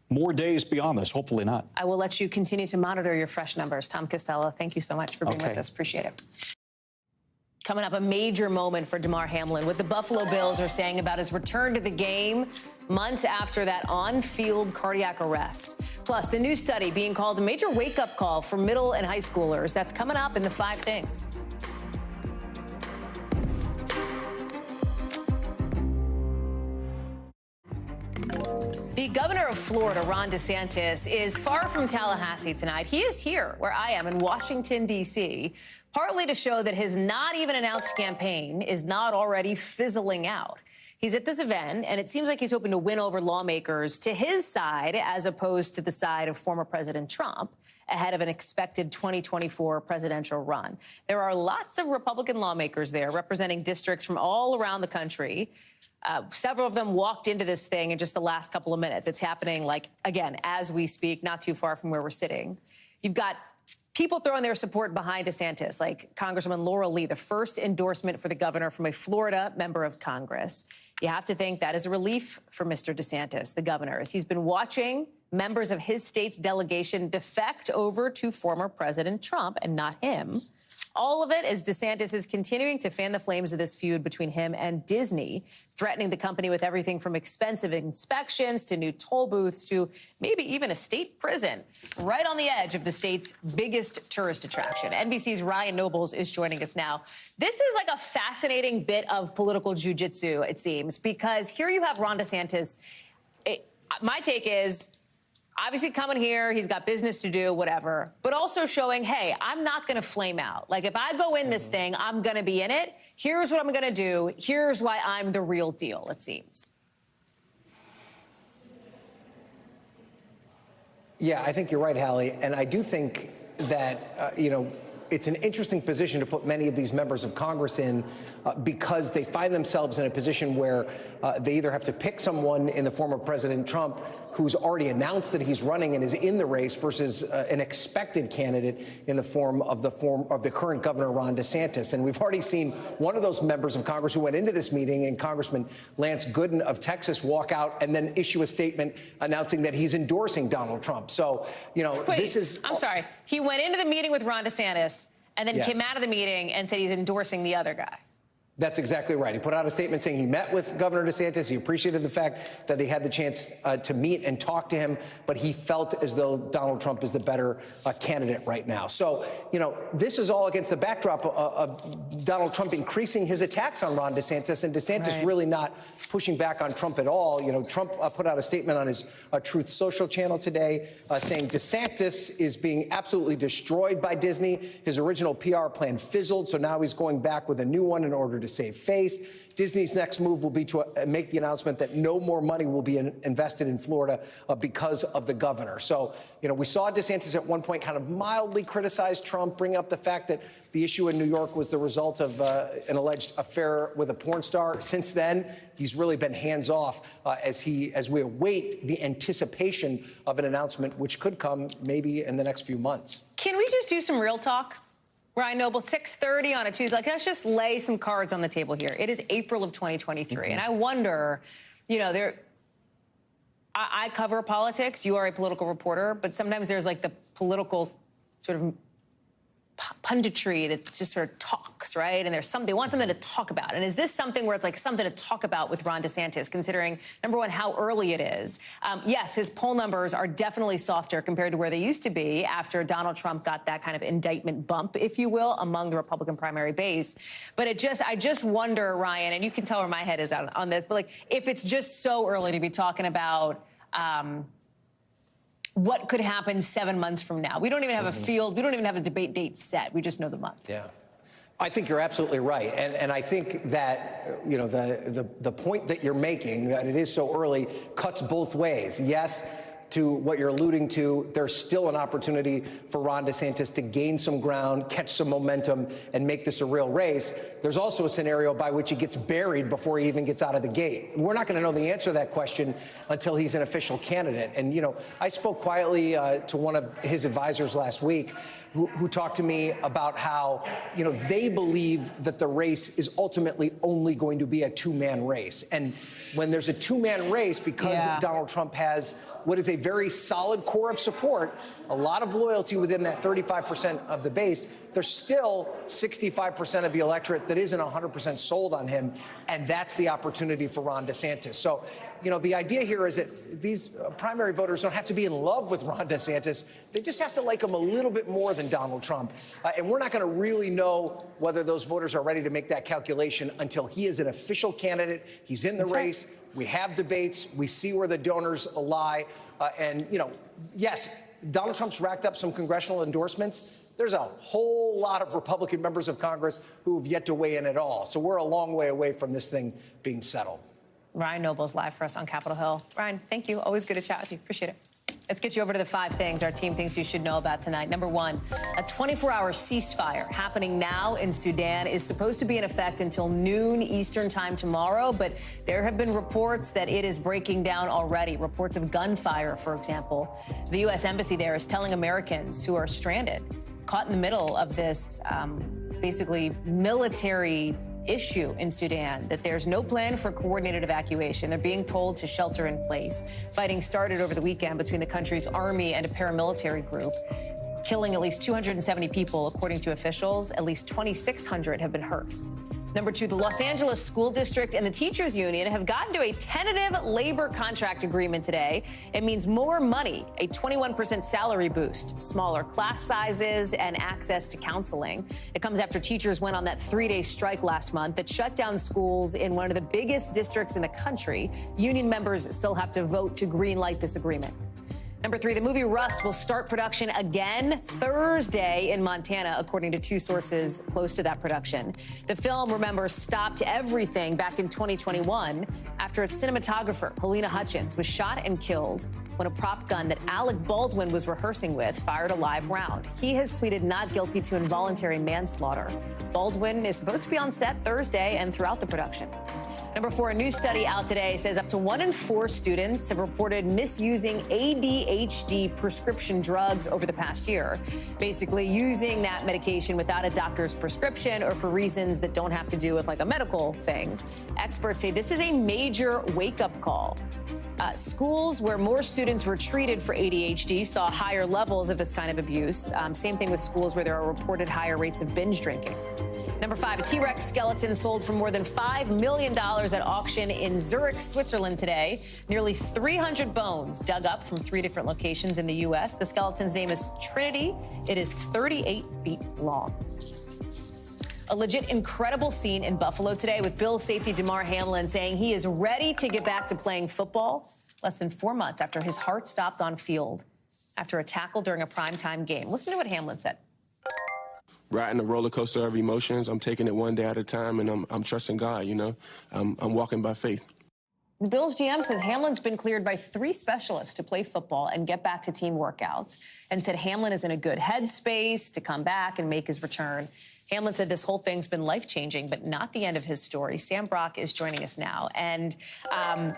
more days beyond this. Hopefully not. I will let you continue to monitor your fresh numbers. Tom Costello, thank you so much for being with us. Appreciate it. Coming up, a major moment for Damar Hamlin. What the Buffalo Bills are saying about his return to the game months after that on-field cardiac arrest. Plus, the new study being called a major wake-up call for middle and high schoolers. That's coming up in the 5 Things. The governor of Florida, Ron DeSantis, is far from Tallahassee tonight. He is here, where I am, in Washington, D.C., partly to show that his not even announced campaign is not already fizzling out. He's at this event, and it seems like he's hoping to win over lawmakers to his side as opposed to the side of former President Trump ahead of an expected 2024 presidential run. There are lots of Republican lawmakers there representing districts from all around the country. Several of them walked into this thing in just the last couple of minutes. It's happening, like, again, as we speak, not too far from where we're sitting. You've got people throwing their support behind DeSantis, like Congresswoman Laurel Lee, the first endorsement for the governor from a Florida member of Congress. You have to think that is a relief for Mr. DeSantis, the governor, as he's been watching members of his state's delegation defect over to former President Trump and not him. All of it as DeSantis is continuing to fan the flames of this feud between him and Disney, threatening the company with everything from expensive inspections to new toll booths to maybe even a state prison, right on the edge of the state's biggest tourist attraction. NBC's Ryan Nobles is joining us now. This is like a fascinating bit of political jujitsu, it seems, because here you have Ron DeSantis. My take is, obviously coming here, he's got business to do, whatever, but also showing, hey, I'm not going to flame out. Like, if I go in this thing, I'm going to be in it. Here's what I'm going to do. Here's why I'm the real deal, it seems. Yeah, I think you're right, Hallie. And I do think that, it's an interesting position to put many of these members of Congress in because they find themselves in a position where they either have to pick someone in the form of President Trump who's already announced that he's running and is in the race versus an expected candidate in the form of the current governor, Ron DeSantis. And we've already seen one of those members of Congress who went into this meeting, and Congressman Lance Gooden of Texas, walk out and then issue a statement announcing that he's endorsing Donald Trump. So, this is... I'm sorry. He went into the meeting with Ron DeSantis and then came out of the meeting and said he's endorsing the other guy. That's exactly right. He put out a statement saying he met with Governor DeSantis. He appreciated the fact that he had the chance to meet and talk to him, but he felt as though Donald Trump is the better candidate right now. So, you know, this is all against the backdrop of Donald Trump increasing his attacks on Ron DeSantis, and DeSantis really not pushing back on Trump at all. You know, Trump put out a statement on his Truth Social channel today saying DeSantis is being absolutely destroyed by Disney. His original PR plan fizzled, so now he's going back with a new one in order to save face. Disney's next move will be to make the announcement that no more money will be invested in Florida because of the governor. So, you know, we saw DeSantis at one point kind of mildly criticize Trump, bring up the fact that the issue in New York was the result of an alleged affair with a porn star. Since then, he's really been hands off as we await the anticipation of an announcement, which could come maybe in the next few months. Can we just do some real talk? Ryan Noble, 6:30 on a Tuesday. Like, let's just lay some cards on the table here. It is April of 2023, and I wonder, you know, I cover politics. You are a political reporter, but sometimes there's like the political sort of punditry that just sort of talks, right? And they want something to talk about. And is this something where it's like something to talk about with Ron DeSantis, considering, number one, how early it is? Yes, his poll numbers are definitely softer compared to where they used to be after Donald Trump got that kind of indictment bump, if you will, among the Republican primary base. But I just wonder, Ryan, and you can tell where my head is on this, but like, if it's just so early to be talking about what could happen 7 months from now. We don't even have a field. We don't even have a debate date set. We just know the month. Yeah. I think you're absolutely right. And I think that, you know, the point that you're making, that it is so early, cuts both ways. Yes, to what you're alluding to, there's still an opportunity for Ron DeSantis to gain some ground, catch some momentum, and make this a real race. There's also a scenario by which he gets buried before he even gets out of the gate. We're not going to know the answer to that question until he's an official candidate. And, you know, I spoke quietly to one of his advisors last week who talked to me about how, you know, they believe that the race is ultimately only going to be a two-man race. And when there's a two-man race, because Donald Trump has what is a very solid core of support, a lot of loyalty within that 35% of the base, there's still 65% of the electorate that isn't 100% sold on him, and that's the opportunity for Ron DeSantis. So, you know, the idea here is that these primary voters don't have to be in love with Ron DeSantis. They just have to like him a little bit more than Donald Trump. And we're not going to really know whether those voters are ready to make that calculation until he is an official candidate. He's in the race. We have debates. We see where the donors lie. And, you know, yes, Donald Trump's racked up some congressional endorsements. There's a whole lot of Republican members of Congress who have yet to weigh in at all. So we're a long way away from this thing being settled. Ryan Noble's live for us on Capitol Hill. Ryan, thank you. Always good to chat with you. Appreciate it. Let's get you over to the 5 things our team thinks you should know about tonight. Number 1, a 24-hour ceasefire happening now in Sudan is supposed to be in effect until noon Eastern time tomorrow, but there have been reports that it is breaking down already. Reports of gunfire, for example. The U.S. Embassy there is telling Americans who are stranded, caught in the middle of this basically military issue in Sudan, that there's no plan for coordinated evacuation. They're being told to shelter in place. Fighting started over the weekend between the country's army and a paramilitary group, killing at least 270 people, according to officials. At least 2,600 have been hurt. Number 2, the Los Angeles School District and the Teachers Union have gotten to a tentative labor contract agreement today. It means more money, a 21% salary boost, smaller class sizes, and access to counseling. It comes after teachers went on that 3-day strike last month that shut down schools in one of the biggest districts in the country. Union members still have to vote to greenlight this agreement. Number 3, the movie Rust will start production again Thursday in Montana, according to 2 sources close to that production. The film, remember, stopped everything back in 2021 after its cinematographer, Helena Hutchins, was shot and killed when a prop gun that Alec Baldwin was rehearsing with fired a live round. He has pleaded not guilty to involuntary manslaughter. Baldwin is supposed to be on set Thursday and throughout the production. Number 4, a new study out today says up to 1 in 4 students have reported misusing ADHD prescription drugs over the past year, basically using that medication without a doctor's prescription or for reasons that don't have to do with like a medical thing. Experts say this is a major wake-up call. Schools where more students were treated for ADHD saw higher levels of this kind of abuse. Same thing with schools where there are reported higher rates of binge drinking. Number 5, a T-Rex skeleton sold for more than $5 million at auction in Zurich, Switzerland today. Nearly 300 bones dug up from 3 different locations in the U.S. The skeleton's name is Trinity. It is 38 feet long. A legit incredible scene in Buffalo today with Bills safety Damar Hamlin saying he is ready to get back to playing football less than 4 months after his heart stopped on field after a tackle during a primetime game. Listen to what Hamlin said. Riding a roller coaster of emotions. I'm taking it one day at a time, and I'm trusting God, you know. I'm walking by faith. The Bills GM says Hamlin's been cleared by 3 specialists to play football and get back to team workouts, and said Hamlin is in a good headspace to come back and make his return. Hamlin said this whole thing's been life-changing, but not the end of his story. Sam Brock is joining us now, and I'm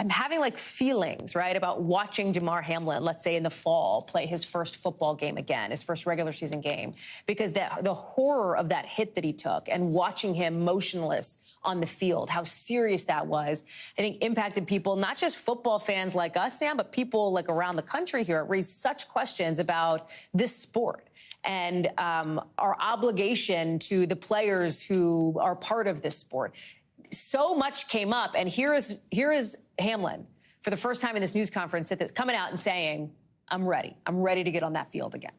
having like feelings, right, about watching Damar Hamlin, let's say in the fall, play his first football game again, his first regular season game, because the horror of that hit that he took and watching him motionless on the field, how serious that was, I think impacted people, not just football fans like us, Sam, but people like around the country here. It raised such questions about this sport and our obligation to the players who are part of this sport. So much came up, and here is Hamlin for the first time in this news conference coming out and saying, I'm ready to get on that field again.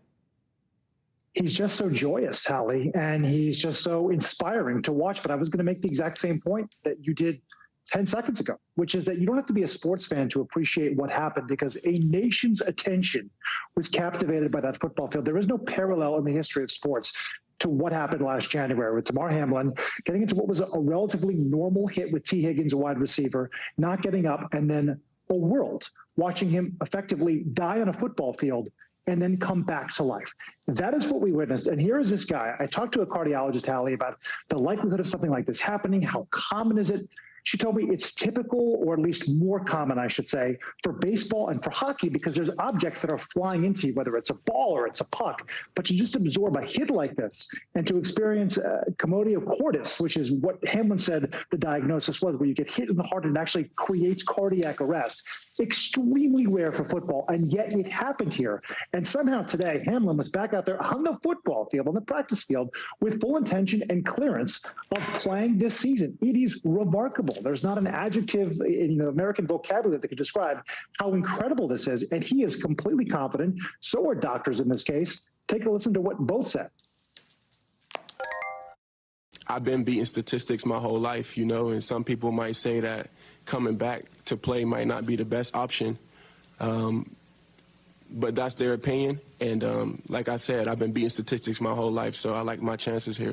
He's just so joyous, Hallie, and he's just so inspiring to watch. But I was going to make the exact same point that you did 10 seconds ago, which is that you don't have to be a sports fan to appreciate what happened, because a nation's attention was captivated by that football field. There is no parallel in the history of sports to what happened last January with Damar Hamlin getting into what was a relatively normal hit with T. Higgins, a wide receiver, not getting up, and then a world watching him effectively die on a football field and then come back to life. That is what we witnessed. And here is this guy. I talked to a cardiologist, Hallie, about the likelihood of something like this happening. How common is it? She told me it's typical, or at least more common, I should say, for baseball and for hockey, because there's objects that are flying into you, whether it's a ball or it's a puck. But to just absorb a hit like this and to experience commotio cordis, which is what Hamlin said the diagnosis was, where you get hit in the heart and it actually creates cardiac arrest, extremely rare for football, and yet it happened here. And somehow today, Hamlin was back out there on the football field, on the practice field, with full intention and clearance of playing this season. It is remarkable. There's not an adjective in the American vocabulary that could describe how incredible this is. And he is completely confident. So are doctors in this case. Take a listen to what both said. I've been beating statistics my whole life, you know, and some people might say that coming back to play might not be the best option. But that's their opinion. And like I said, I've been beating statistics my whole life, so I like my chances here.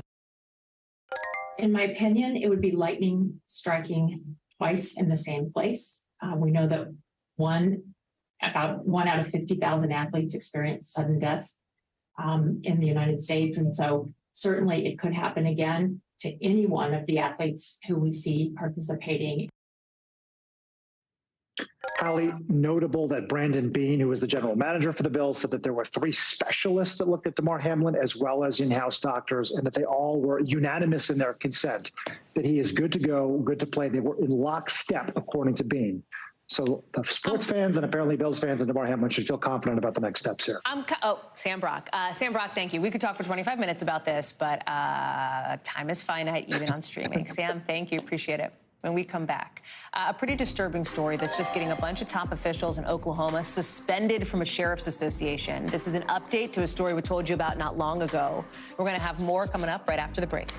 In my opinion, it would be lightning striking twice in the same place. We know that about one out of 50,000 athletes experience sudden death in the United States. And so certainly it could happen again to any one of the athletes who we see participating. Hallie, notable that Brandon Beane, who was the general manager for the Bills, said that there were 3 specialists that looked at Damar Hamlin, as well as in-house doctors, and that they all were unanimous in their consent that he is good to go, good to play. They were in lockstep, according to Beane. So the sports fans and apparently Bills fans and Damar Hamlin should feel confident about the next steps here. Sam Brock. Sam Brock, thank you. We could talk for 25 minutes about this, but time is finite, even on streaming. Sam, thank you. Appreciate it. When we come back, a pretty disturbing story that's just getting a bunch of top officials in Oklahoma suspended from a sheriff's association. This is an update to a story we told you about not long ago. We're going to have more coming up right after the break.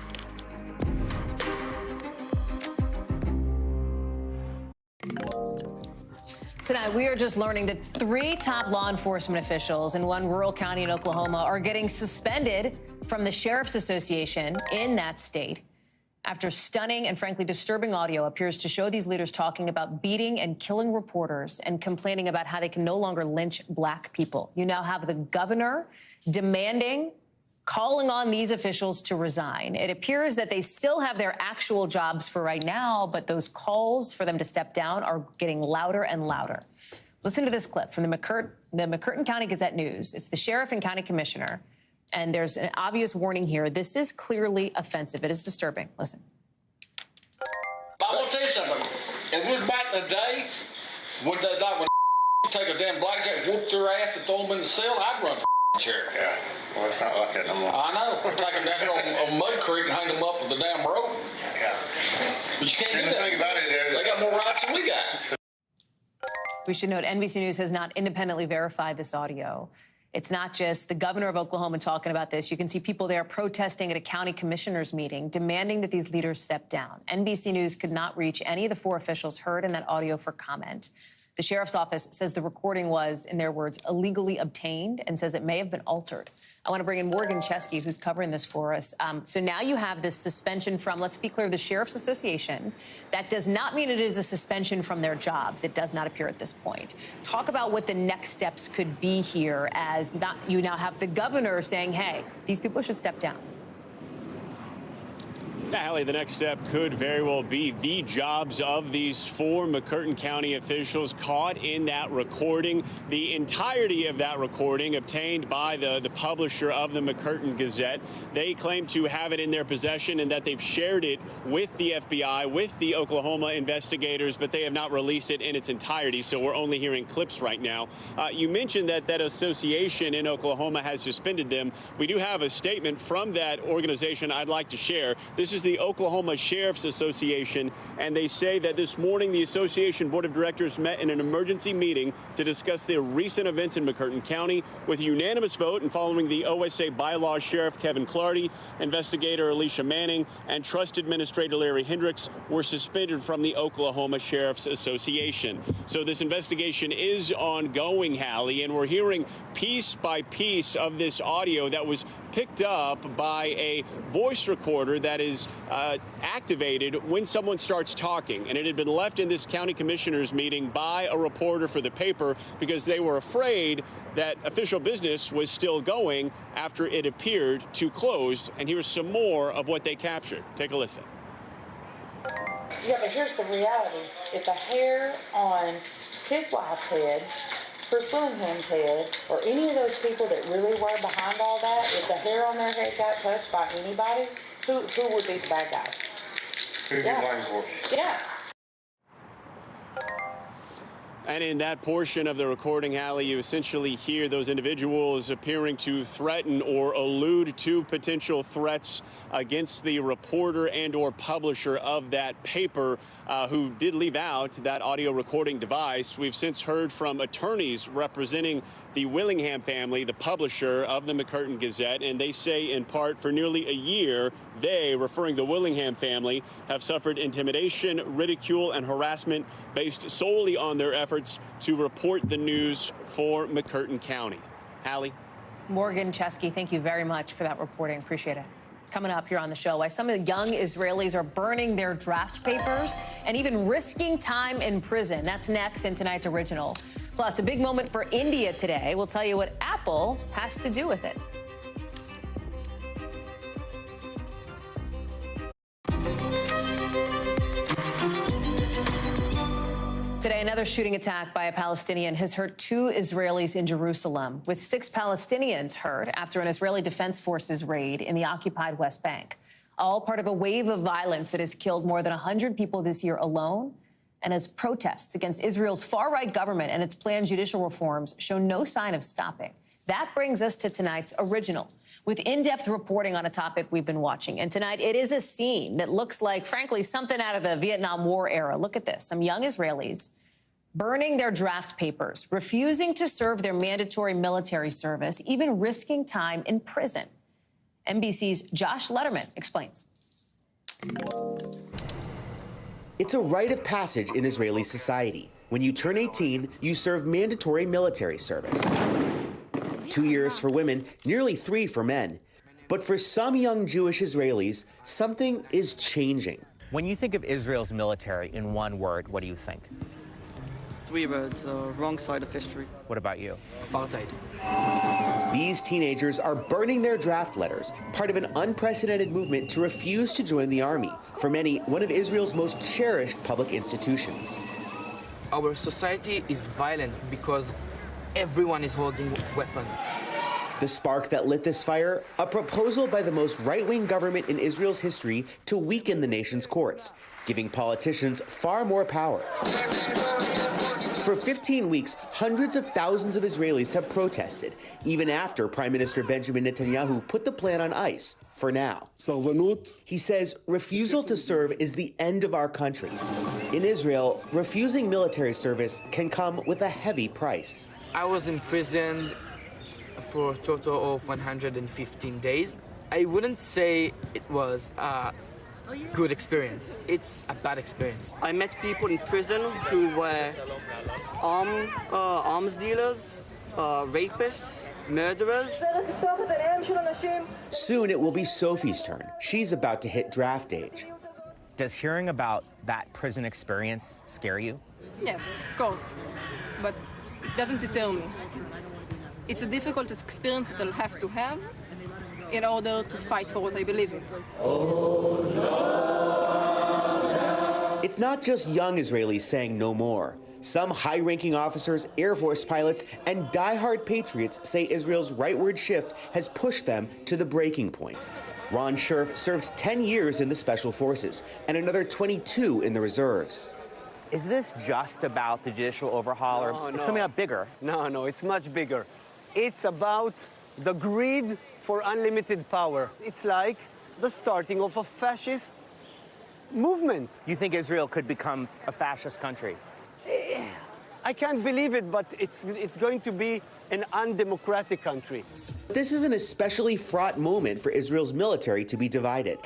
Tonight, we are just learning that 3 top law enforcement officials in one rural county in Oklahoma are getting suspended from the Sheriff's Association in that state after stunning and frankly disturbing audio appears to show these leaders talking about beating and killing reporters and complaining about how they can no longer lynch black people. You now have the governor calling on these officials to resign. It appears that they still have their actual jobs for right now, but those calls for them to step down are getting louder and louder. Listen to this clip from the McCurtain County Gazette News. It's the sheriff and county commissioner, and there's an obvious warning here. This is clearly offensive. It is disturbing. Listen. I'm going to tell you something. If we was back back in the day, would they, like when take a damn blackjack, whoop their ass and throw them in the cell, I'd run for sheriff. Yeah, well, it's not like that no more. I know. Take them down here on Mud Creek and hang them up with the damn rope. Yeah. But you can't do And the that. thing about it is, they got more rights than we got. We should note NBC News has not independently verified this audio. It's not just the governor of Oklahoma talking about this. You can see people there protesting at a county commissioners meeting, demanding that these leaders step down. NBC News could not reach any of the 4 officials heard in that audio for comment. The sheriff's office says the recording was, in their words, illegally obtained and says it may have been altered. I want to bring in Morgan Chesky, who's covering this for us. So now you have this suspension from, let's be clear, the Sheriff's Association. That does not mean it is a suspension from their jobs. It does not appear at this point. Talk about what the next steps could be here as you now have the governor saying, hey, these people should step down. Yeah, Hallie, the next step could very well be the jobs of these 4 McCurtain County officials caught in that recording. The entirety of that recording obtained by the publisher of the McCurtain Gazette. They claim to have it in their possession and that they've shared it with the FBI, with the Oklahoma investigators, but they have not released it in its entirety, so we're only hearing clips right now. You mentioned that association in Oklahoma has suspended them. We do have a statement from that organization I'd like to share. This is the Oklahoma Sheriff's Association, and they say that this morning the association board of directors met in an emergency meeting to discuss the recent events in McCurtain County. With a unanimous vote and following the OSA bylaws, Sheriff Kevin Clardy, investigator Alicia Manning, and trust administrator Larry Hendricks were suspended from the Oklahoma Sheriff's Association. So this investigation is ongoing, Hallie, and we're hearing piece by piece of this audio that was picked up by a voice recorder that is activated when someone starts talking. And it had been left in this county commissioners meeting by a reporter for the paper because they were afraid that official business was still going after it appeared to close. And here's some more of what they captured. Take a listen. Yeah, but here's the reality. If a hair on his wife's head, Chris Willingham's head, or any of those people that really were behind all that, if the hair on their head got touched by anybody, who would be the bad guys? Who'd be blamed for it? Yeah. And in that portion of the recording, Hallie, you essentially hear those individuals appearing to threaten or allude to potential threats against the reporter and or publisher of that paper who did leave out that audio recording device. We've since heard from attorneys representing the Willingham family, the publisher of the McCurtain Gazette, and they say in part for nearly a year, they, referring to the Willingham family, have suffered intimidation, ridicule, and harassment based solely on their efforts to report the news for McCurtain County. Hallie? Morgan Chesky, thank you very much for that reporting. Appreciate it. Coming up here on the show, why some of the young Israelis are burning their draft papers and even risking time in prison. That's next in tonight's Original. Plus, a big moment for India today. We'll tell you what Apple has to do with it. Today, another shooting attack by a Palestinian has hurt 2 Israelis in Jerusalem, with 6 Palestinians hurt after an Israeli Defense Forces raid in the occupied West Bank. All part of a wave of violence that has killed more than 100 people this year alone, and as protests against Israel's far-right government and its planned judicial reforms show no sign of stopping. That brings us to tonight's Original, with in-depth reporting on a topic we've been watching. And tonight, it is a scene that looks like, frankly, something out of the Vietnam War era. Look at this. Some young Israelis burning their draft papers, refusing to serve their mandatory military service, even risking time in prison. NBC's Josh Letterman explains. It's a rite of passage in Israeli society. When you turn 18, you serve mandatory military service. 2 years for women, nearly 3 for men. But for some young Jewish Israelis, something is changing. When you think of Israel's military in one word, what do you think? 3 words, wrong side of history. What about you? Apartheid. These teenagers are burning their draft letters, part of an unprecedented movement to refuse to join the army. For many, one of Israel's most cherished public institutions. Our society is violent because everyone is holding a weapon. The spark that lit this fire, a proposal by the most right-wing government in Israel's history to weaken the nation's courts, giving politicians far more power. For 15 weeks, hundreds of thousands of Israelis have protested, even after Prime Minister Benjamin Netanyahu put the plan on ice for now. He says refusal to serve is the end of our country. In Israel, refusing military service can come with a heavy price. I was imprisoned for a total of 115 days. I wouldn't say it was a good experience. It's a bad experience. I met people in prison who were arms dealers, rapists, murderers. Soon it will be Sophie's turn. She's about to hit draft age. Does hearing about that prison experience scare you? Yes, of course, but it doesn't deter me. It's a difficult experience that I'll have to have in order to fight for what I believe in. It's not just young Israelis saying no more. Some high-ranking officers, Air Force pilots, and diehard patriots say Israel's rightward shift has pushed them to the breaking point. Ron Scherf served 10 years in the Special Forces and another 22 in the reserves. Is this just about the judicial overhaul or something about bigger? No, it's much bigger. It's about the greed for unlimited power. It's like the starting of a fascist movement. You think Israel could become a fascist country? I can't believe it, but it's going to be an undemocratic country. This is an especially fraught moment for Israel's military to be divided.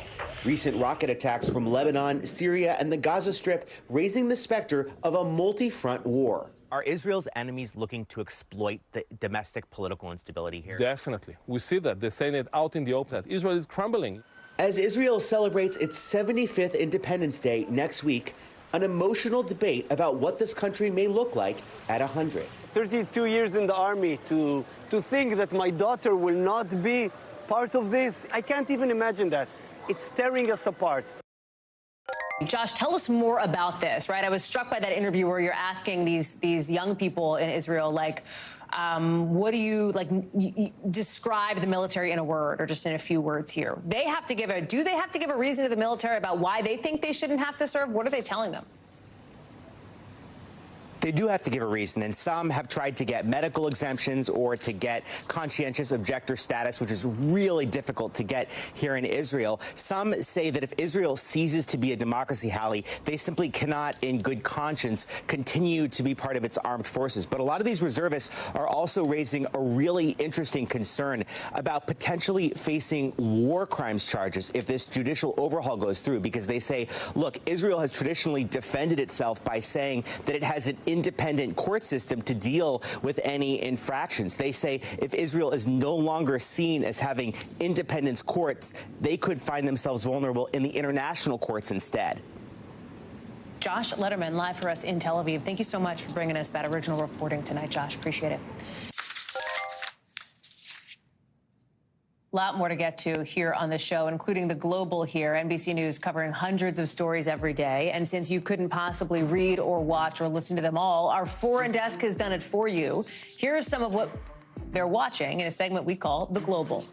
Recent rocket attacks from Lebanon, Syria, and the Gaza Strip raising the specter of a multi-front war. Are Israel's enemies looking to exploit the domestic political instability here? Definitely. We see that. They're saying it out in the open that Israel is crumbling. As Israel celebrates its 75th Independence Day next week, an emotional debate about what this country may look like at 100. 32 years in the army to think that my daughter will not be part of this, I can't even imagine that. It's tearing us apart. Josh, tell us more about this, right? I was struck by that interview where you're asking these young people in Israel, like, what do you, describe the military in a word or just in a few words here. Do they have to give a reason to the military about why they think they shouldn't have to serve? What are they telling them? They do have to give a reason, and some have tried to get medical exemptions or to get conscientious objector status, which is really difficult to get here in Israel. Some say that if Israel ceases to be a democracy, Hallie, they simply cannot, in good conscience, continue to be part of its armed forces. But a lot of these reservists are also raising a really interesting concern about potentially facing war crimes charges if this judicial overhaul goes through, because they say, look, Israel has traditionally defended itself by saying that it has an independent court system to deal with any infractions. They say if Israel is no longer seen as having independent courts, they could find themselves vulnerable in the international courts instead. Josh Letterman, live for us in Tel Aviv. Thank you so much for bringing us that original reporting tonight, Josh. Appreciate it. A lot more to get to here on the show, including the global here. NBC News covering hundreds of stories every day. And since you couldn't possibly read or watch or listen to them all, our foreign desk has done it for you. Here's some of what they're watching in a segment we call The Global.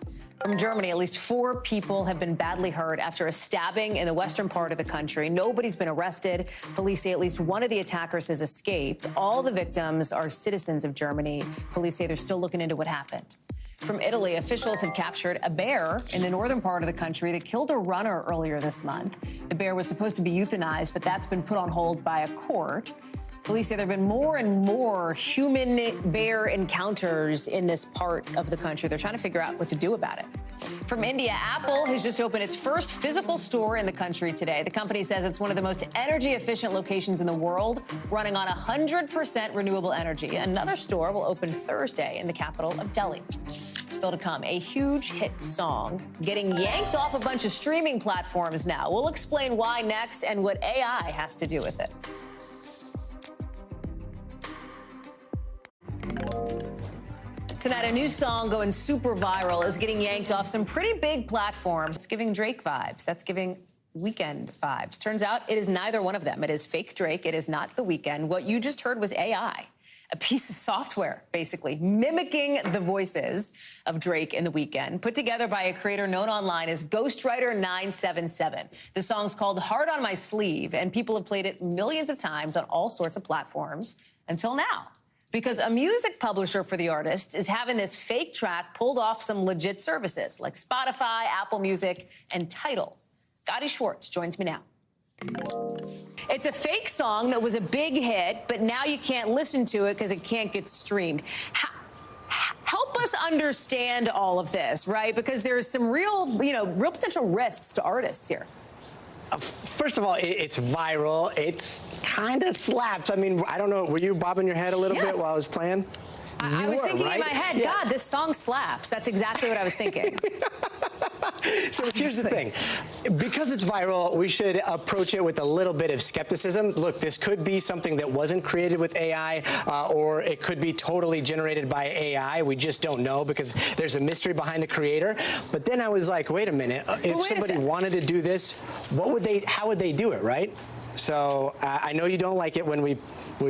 From Germany, at least 4 people have been badly hurt after a stabbing in the western part of the country. Nobody's been arrested. Police say at least one of the attackers has escaped. All the victims are citizens of Germany. Police say they're still looking into what happened. From Italy, officials have captured a bear in the northern part of the country that killed a runner earlier this month. The bear was supposed to be euthanized, but that's been put on hold by a court. Police say there have been more and more human-bear encounters in this part of the country. They're trying to figure out what to do about it. From India, Apple has just opened its first physical store in the country today. The company says it's one of the most energy-efficient locations in the world, running on 100% renewable energy. Another store will open Thursday in the capital of Delhi. Still to come, a huge hit song getting yanked off a bunch of streaming platforms now. We'll explain why next and what AI has to do with it. Tonight, a new song going super viral is getting yanked off some pretty big platforms. It's giving Drake vibes. That's giving Weeknd vibes. Turns out it is neither one of them. It is fake Drake. It is not The Weeknd. What you just heard was AI. a piece of software, basically, mimicking the voices of Drake in The Weeknd, put together by a creator known online as Ghostwriter977. The song's called Heart on My Sleeve, and people have played it millions of times on all sorts of platforms until now. Because a music publisher for the artist is having this fake track pulled off some legit services like Spotify, Apple Music, and Tidal. Gotti Schwartz joins me now. It's a fake song that was a big hit, but now you can't listen to it because it can't get streamed. Help us understand all of this, right? Because there's some real potential risks to artists here. First of all, it's viral. It's kind of slaps. I mean, I don't know. Were you bobbing your head a little bit while I was playing? I was thinking right? in my head, God, this song slaps. That's exactly what I was thinking. So here's the thing. Because it's viral, we should approach it with a little bit of skepticism. Look, this could be something that wasn't created with AI, or it could be totally generated by AI. We just don't know because there's a mystery behind the creator. But then I was like, wait a minute. If somebody wanted to do this, how would they do it, right? So I know you don't like it when we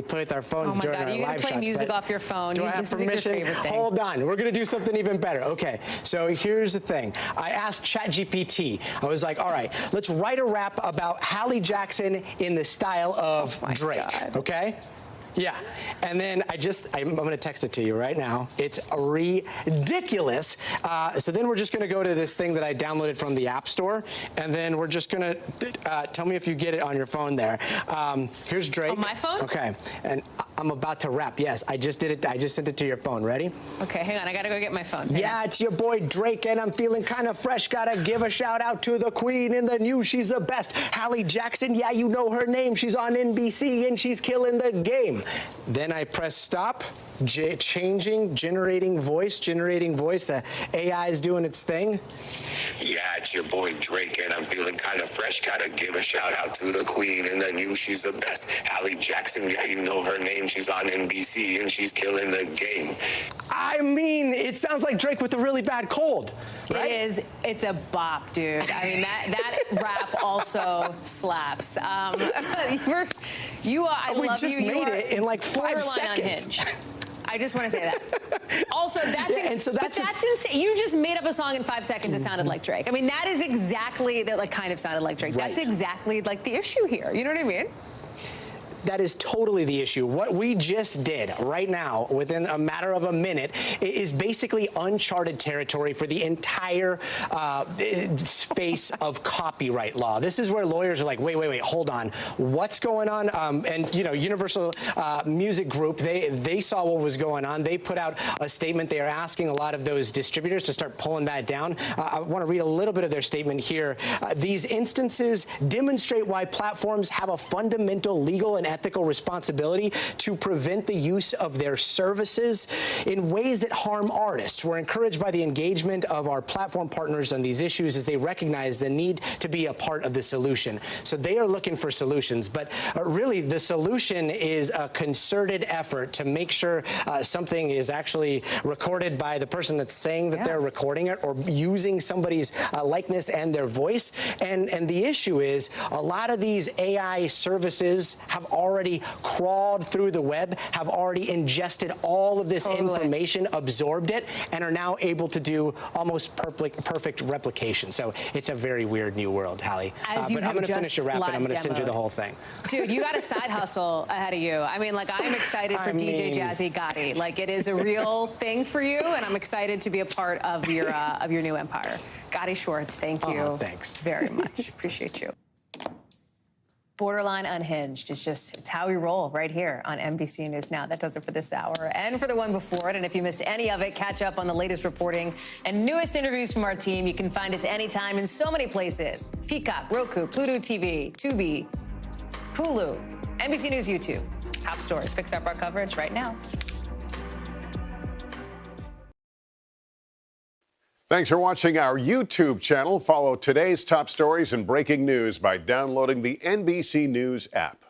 put our phones during our live shots. Oh my God, you're going to play music off your phone. Do I have permission? Hold on. We're going to do something even better. Okay, so here's the thing. I asked ChatGPT. I was like, all right, let's write a rap about Hallie Jackson in the style of Drake, okay? Yeah, and then I'm going to text it to you right now. It's ridiculous. So then we're just going to go to this thing that I downloaded from the App Store, and then we're just going to tell me if you get it on your phone there. Here's Drake. On my phone? Okay, and I'm about to rap. Yes, I just did it. I just sent it to your phone. Ready? Okay, hang on. I got to go get my phone. Yeah, it's your boy Drake, and I'm feeling kind of fresh. Gotta give a shout out to the queen in the news. She's the best. Hallie Jackson, yeah, you know her name. She's on NBC, and she's killing the game. Then I press stop, generating voice. AI is doing its thing. Yeah, it's your boy Drake, and I'm feeling kind of fresh. Gotta give a shout out to the queen in the news. She's the best. Hallie Jackson, yeah, you know her name. She's on NBC, and she's killing the game. I mean, it sounds like Drake with a really bad cold, right? It is. It's a bop, dude. I mean, that rap also slaps. I love you. We just made it in like 5 seconds. Unhinged. I just want to say that. Also, that's that's insane. You just made up a song in 5 seconds that sounded like Drake. I mean, that is exactly kind of sounded like Drake. Right. That's exactly like the issue here. You know what I mean? That is totally the issue. What we just did right now, within a matter of a minute, is basically uncharted territory for the entire space of copyright law. This is where lawyers are like, wait, hold on. What's going on? And, Universal Music Group, they saw what was going on. They put out a statement. They are asking a lot of those distributors to start pulling that down. I want to read a little bit of their statement here. These instances demonstrate why platforms have a fundamental legal and ethical responsibility to prevent the use of their services in ways that harm artists. We're encouraged by the engagement of our platform partners on these issues as they recognize the need to be a part of the solution. So they are looking for solutions, but really the solution is a concerted effort to make sure something is actually recorded by the person that's saying that they're recording it or using somebody's likeness and their voice. And the issue is a lot of these AI services have already crawled through the web, have already ingested all of this information, absorbed it, and are now able to do almost perfect replication. So it's a very weird new world, Hallie. But I'm going to finish your rap, and I'm going to send you the whole thing. Dude, you got a side hustle ahead of you. I mean, I'm excited for DJ Jazzy Gotti. It is a real thing for you, and I'm excited to be a part of your new empire. Gotti Schwartz, thank you. Thanks very much. Appreciate you. Borderline unhinged. It's how we roll right here on NBC News Now. That does it for this hour and for the one before it. And if you missed any of it, catch up on the latest reporting and newest interviews from our team. You can find us anytime in so many places. Peacock, Roku, Pluto TV, Tubi, Hulu, NBC News YouTube. Top stories. Picks up our coverage right now. Thanks for watching our YouTube channel. Follow today's top stories and breaking news by downloading the NBC News app.